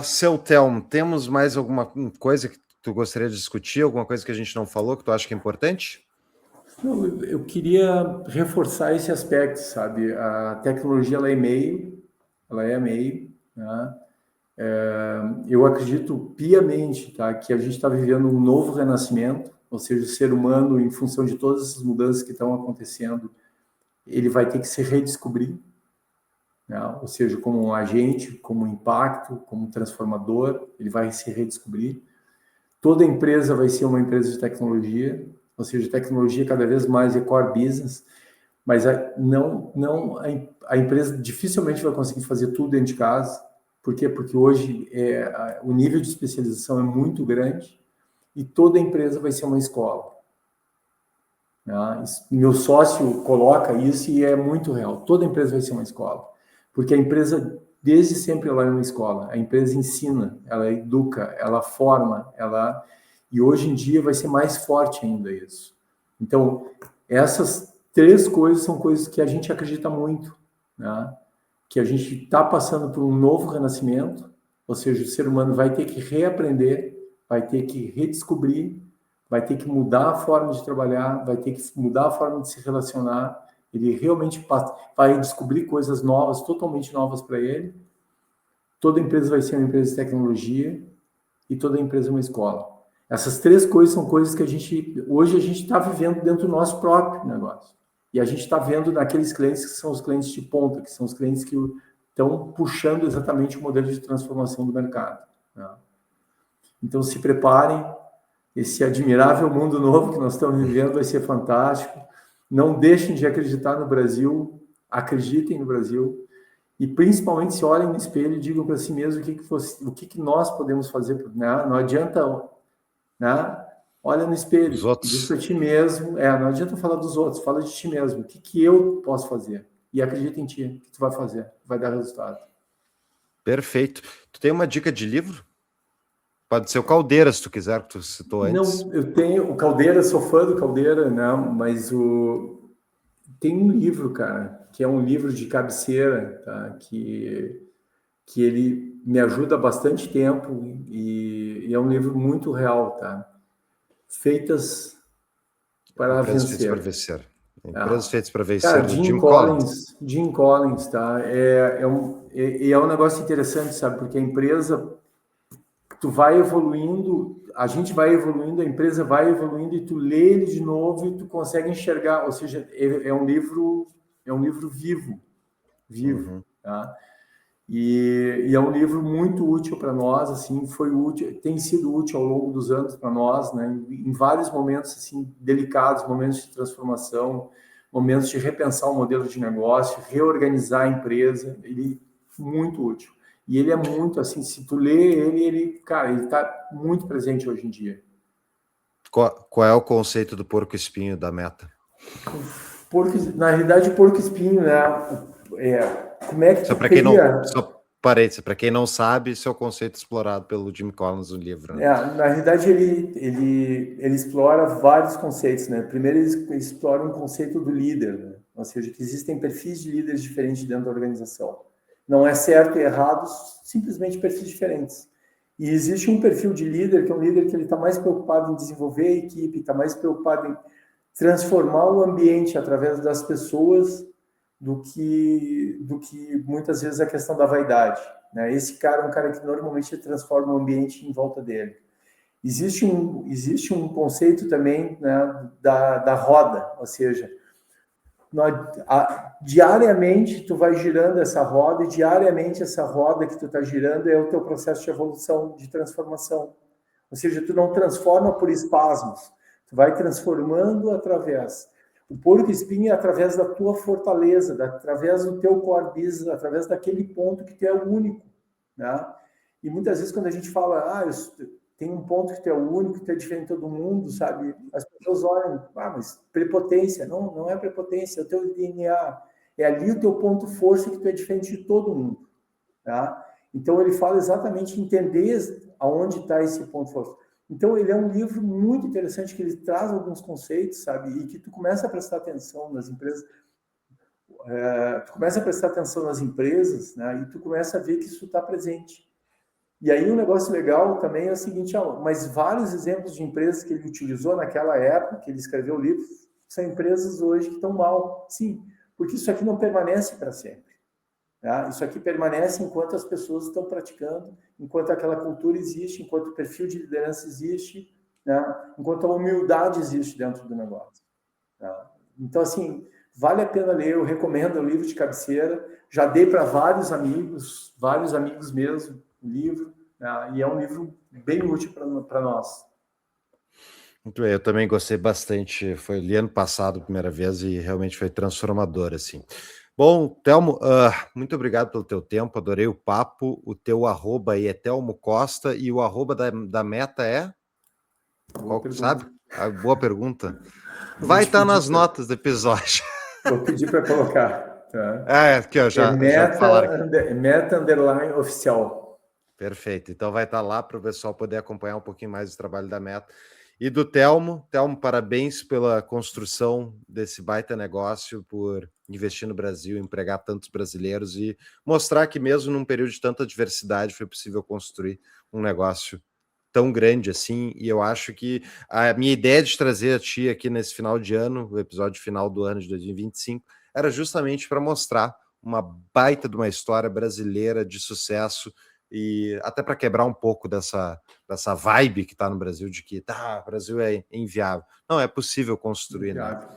seu Telmo, temos mais alguma coisa que tu gostaria de discutir? Alguma coisa que a gente não falou que tu acha que é importante?
Eu queria reforçar esse aspecto, sabe? A tecnologia ela é meio, né? Eu acredito piamente, tá, que a gente está vivendo um novo renascimento, ou seja, o ser humano, em função de todas essas mudanças que estão acontecendo, ele vai ter que se redescobrir, né? Ou seja, como um agente, como um impacto, como um transformador, ele vai se redescobrir. Toda empresa vai ser uma empresa de tecnologia, ou seja, tecnologia cada vez mais é core business, mas a empresa dificilmente vai conseguir fazer tudo dentro de casa. Por quê? Porque hoje o nível de especialização é muito grande e toda empresa vai ser uma escola. Né? Meu sócio coloca isso e é muito real. Toda empresa vai ser uma escola. Porque a empresa, desde sempre, ela é uma escola. A empresa ensina, ela educa, ela forma, e hoje em dia vai ser mais forte ainda isso. Então, essas 3 coisas são coisas que a gente acredita muito, né? Que a gente está passando por um novo renascimento, ou seja, o ser humano vai ter que reaprender, vai ter que redescobrir, vai ter que mudar a forma de trabalhar, vai ter que mudar a forma de se relacionar. Ele realmente vai descobrir coisas novas, totalmente novas para ele. Toda empresa vai ser uma empresa de tecnologia e toda empresa é uma escola. Essas 3 coisas são coisas que hoje a gente está vivendo dentro do nosso próprio negócio. E a gente está vendo naqueles clientes que são os clientes de ponta, que são os clientes que estão puxando exatamente o modelo de transformação do mercado. Né? Então, se preparem, esse admirável mundo novo que nós estamos vivendo vai ser fantástico. Não deixem de acreditar no Brasil, acreditem no Brasil, e principalmente se olhem no espelho e digam para si mesmo o que nós podemos fazer. Né? Não adianta, né? Olha no espelho
Os
e diz
outros.
para ti mesmo, não adianta falar dos outros, fala de ti mesmo, o que eu posso fazer? E acredita em ti, que tu vai fazer, vai dar resultado.
Perfeito. Tu tem uma dica de livro? Pode ser o Caldeira, se tu quiser, que tu citou antes.
Não, eu tenho o Caldeira, sou fã do Caldeira, né? Mas tem um livro, cara, que é um livro de cabeceira, tá? Que ele me ajuda há bastante tempo e é um livro muito real, tá? Feitas para
Empresas Feitas para
Vencer.
Vencer. Empresas
Ah,
Feitas para Vencer,
cara,
do Jim Collins.
Jim Collins, tá? É um negócio interessante, sabe? Porque a empresa, tu vai evoluindo, a gente vai evoluindo, a empresa vai evoluindo e tu lê ele de novo e tu consegue enxergar, ou seja, é um livro vivo,
Uhum.
tá? E é um livro muito útil para nós, assim, foi útil, tem sido útil ao longo dos anos para nós, né? Em vários momentos assim delicados, momentos de transformação, momentos de repensar o modelo de negócio, reorganizar a empresa, ele muito útil. E ele é muito assim, se tu lê ele, cara, ele está muito presente hoje em dia.
Qual é o conceito do porco-espinho da Meta?
Na realidade, porco-espinho, né? Como é que
Só
tu
para quem não,
cria?
só parênteses, para quem não sabe, esse é o conceito explorado pelo Jim Collins no livro. Né?
Na realidade, ele explora vários conceitos, né? Primeiro, ele explora um conceito do líder, né? Ou seja, que existem perfis de líderes diferentes dentro da organização. Não é certo e errado, simplesmente perfis diferentes. E existe um perfil de líder, que é um líder que ele está mais preocupado em desenvolver a equipe, está mais preocupado em transformar o ambiente através das pessoas do que muitas vezes a questão da vaidade. Né? Esse cara é um cara que normalmente transforma o ambiente em volta dele. Existe um conceito também, né, da roda, ou seja, diariamente tu vai girando essa roda e diariamente essa roda que tu está girando é o teu processo de evolução, de transformação. Ou seja, tu não transforma por espasmos, tu vai transformando através. O porco-espinho é através da tua fortaleza, através do teu core business, através daquele ponto que tu é o único. Né? E muitas vezes quando a gente fala, tem um ponto que tu é o único, que tu é diferente de todo mundo, sabe? As pessoas olham, mas prepotência. Não, não é prepotência, é o teu DNA. É ali o teu ponto força que tu é diferente de todo mundo. Tá? Então, ele fala exatamente entender aonde está esse ponto forte. Então, ele é um livro muito interessante, que ele traz alguns conceitos, sabe? E que tu começa a prestar atenção nas empresas, né? E tu começa a ver que isso está presente. E aí, um negócio legal também é o seguinte, mas vários exemplos de empresas que ele utilizou naquela época, que ele escreveu o livro, são empresas hoje que estão mal. Sim, porque isso aqui não permanece para sempre. Tá? Isso aqui permanece enquanto as pessoas estão praticando, enquanto aquela cultura existe, enquanto o perfil de liderança existe, né? Enquanto a humildade existe dentro do negócio. Tá? Então, assim, vale a pena ler, eu recomendo o livro de cabeceira, já dei para vários amigos mesmo, o livro, né? E é um livro bem útil para nós.
Muito bem, eu também gostei bastante, foi li ano passado a primeira vez e realmente foi transformador, assim. Bom, Telmo, muito obrigado pelo teu tempo, adorei o papo, o teu arroba aí é Telmo Costa e o arroba da Meta é?
Boa
Qual,
pergunta.
sabe? Boa pergunta.
Eu vou
Vai
te
estar
pedir
nas notas do episódio.
vou pedir para colocar. Tá?
Aqui, ó,
É
já falaram aqui.
meta underline oficial.
Perfeito. Então vai estar lá para o pessoal poder acompanhar um pouquinho mais o trabalho da Meta. E do Telmo. Telmo, parabéns pela construção desse baita negócio, por investir no Brasil, empregar tantos brasileiros e mostrar que mesmo num período de tanta diversidade foi possível construir um negócio tão grande assim. E eu acho que a minha ideia de trazer a ti aqui nesse final de ano, o episódio final do ano de 2025, era justamente para mostrar uma baita de uma história brasileira de sucesso e até para quebrar um pouco dessa vibe que está no Brasil de que o Brasil é inviável. Não, é possível construir, né?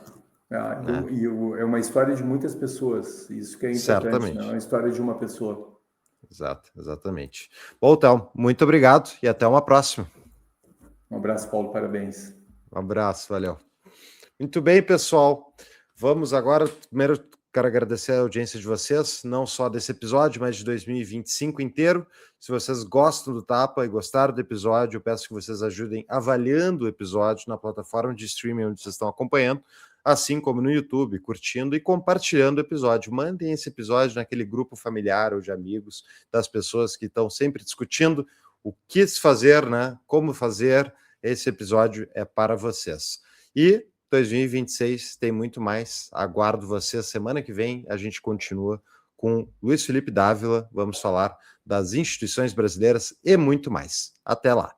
É uma história de muitas pessoas, isso que é importante, não é uma história de uma pessoa.
Exato, exatamente. Bom, então, muito obrigado e até uma próxima.
Um abraço, Paulo, parabéns.
Um abraço, valeu. Muito bem, pessoal. Vamos agora, primeiro quero agradecer a audiência de vocês, não só desse episódio, mas de 2025 inteiro. Se vocês gostam do Tapa e gostaram do episódio, eu peço que vocês ajudem avaliando o episódio na plataforma de streaming onde vocês estão acompanhando, assim como no YouTube, curtindo e compartilhando o episódio. Mandem esse episódio naquele grupo familiar ou de amigos das pessoas que estão sempre discutindo o que se fazer, né? Como fazer. Esse episódio é para vocês. E 2026 tem muito mais. Aguardo você. Semana que vem a gente continua com Luiz Felipe Dávila. Vamos falar das instituições brasileiras e muito mais. Até lá.